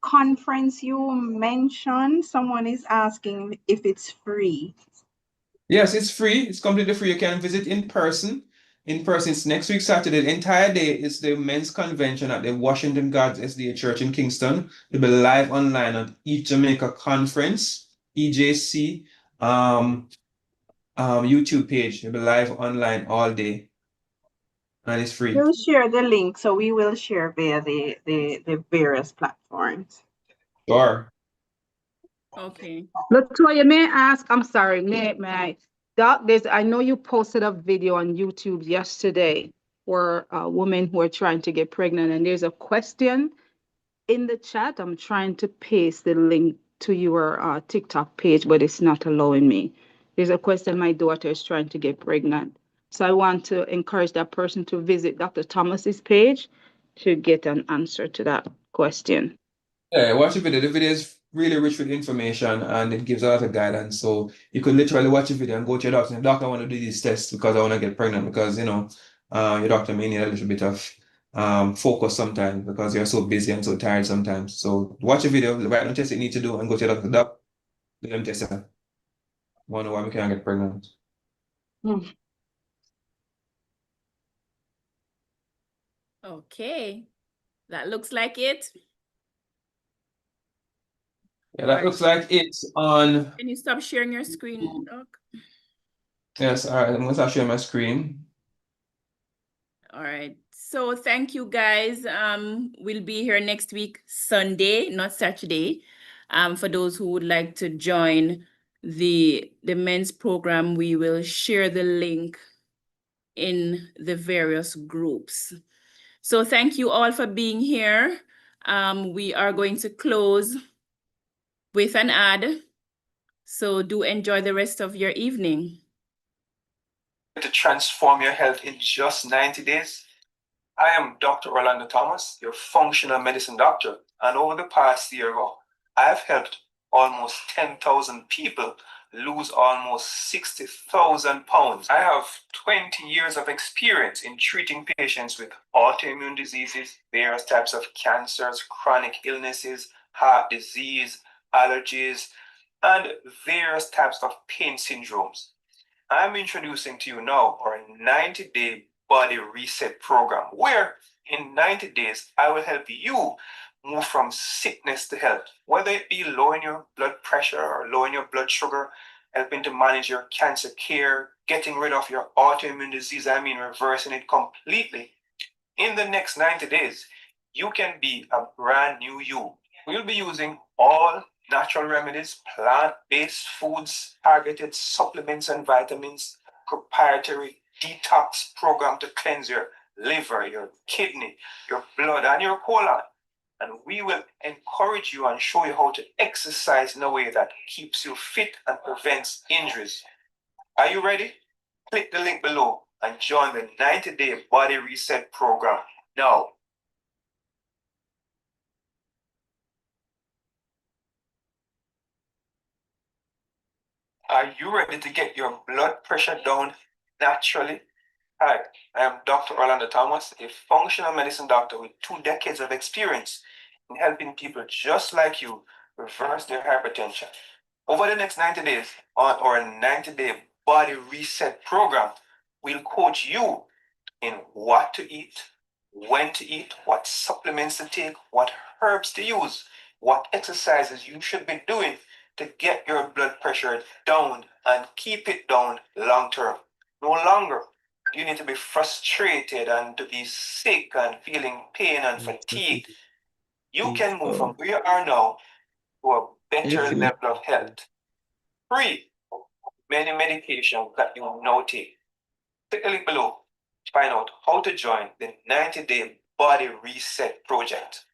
conference you mentioned, someone is asking if it's free. Yes, it's free. It's completely free. You can visit in person. In person, it's next week, Saturday. The entire day is the men's convention at the Washington Guards SDA Church in Kingston. It'll be live online on East Jamaica Conference, EJC, YouTube page. It'll be live online all day. And it's free. We'll share the link, so we will share via the various platforms. Sure. Okay. Latoya, may I ask? I'm sorry, may I? Doc, I know you posted a video on YouTube yesterday for women who are trying to get pregnant, and there's a question in the chat, I'm trying to paste the link to your TikTok page, but it's not allowing me. There's a question, my daughter is trying to get pregnant. So I want to encourage that person to visit Dr. Thomas's page to get an answer to that question. Yeah, watch the video. The video is really rich with information and it gives a lot of guidance. So you could literally watch the video and go to your doctor and doctor, I want to do these tests because I want to get pregnant because your doctor may need a little bit of focus sometimes because you're so busy and so tired sometimes. So watch the video, write down tests you need to do and go to your doctor. Doc, do them tests. Want to know why we can't get pregnant. Okay, that looks like it. Yeah, that looks like it's on. Can you stop sharing your screen, Doc? Yes, all right. I'm going to start sharing my screen. All right. So thank you guys. We'll be here next week, Sunday, not Saturday. For those who would like to join the men's program, we will share the link in the various groups. So thank you all for being here. We are going to close with an ad. So do enjoy the rest of your evening. To transform your health in just 90 days. I am Dr. Orlando Thomas, your functional medicine doctor, and over the past year, I've helped almost 10,000 people lose almost 60,000 pounds. I have 20 years of experience in treating patients with autoimmune diseases, various types of cancers, chronic illnesses, heart disease, allergies, and various types of pain syndromes. I'm introducing to you now our 90-day body reset program, where in 90 days, I will help you move from sickness to health, whether it be lowering your blood pressure or lowering your blood sugar, helping to manage your cancer care, getting rid of your autoimmune disease, reversing it completely. In the next 90 days, you can be a brand new you. We'll be using all natural remedies, plant-based foods, targeted supplements and vitamins, proprietary detox program to cleanse your liver, your kidney, your blood, and your colon. And we will encourage you and show you how to exercise in a way that keeps you fit and prevents injuries. Are you ready? Click the link below and join the 90-day body reset program now. Are you ready to get your blood pressure down naturally? Hi, I am Dr. Orlando Thomas, a functional medicine doctor with 2 decades of experience in helping people just like you reverse their hypertension. Over the next 90 days on our 90-day body reset program, we'll coach you in what to eat, when to eat, what supplements to take, what herbs to use, what exercises you should be doing to get your blood pressure down and keep it down long term. No longer do you need to be frustrated and to be sick and feeling pain and fatigue. You can move from where you are now to a better level of health. Free many medications that you now take. Click the link below to find out how to join the 90-day body reset project.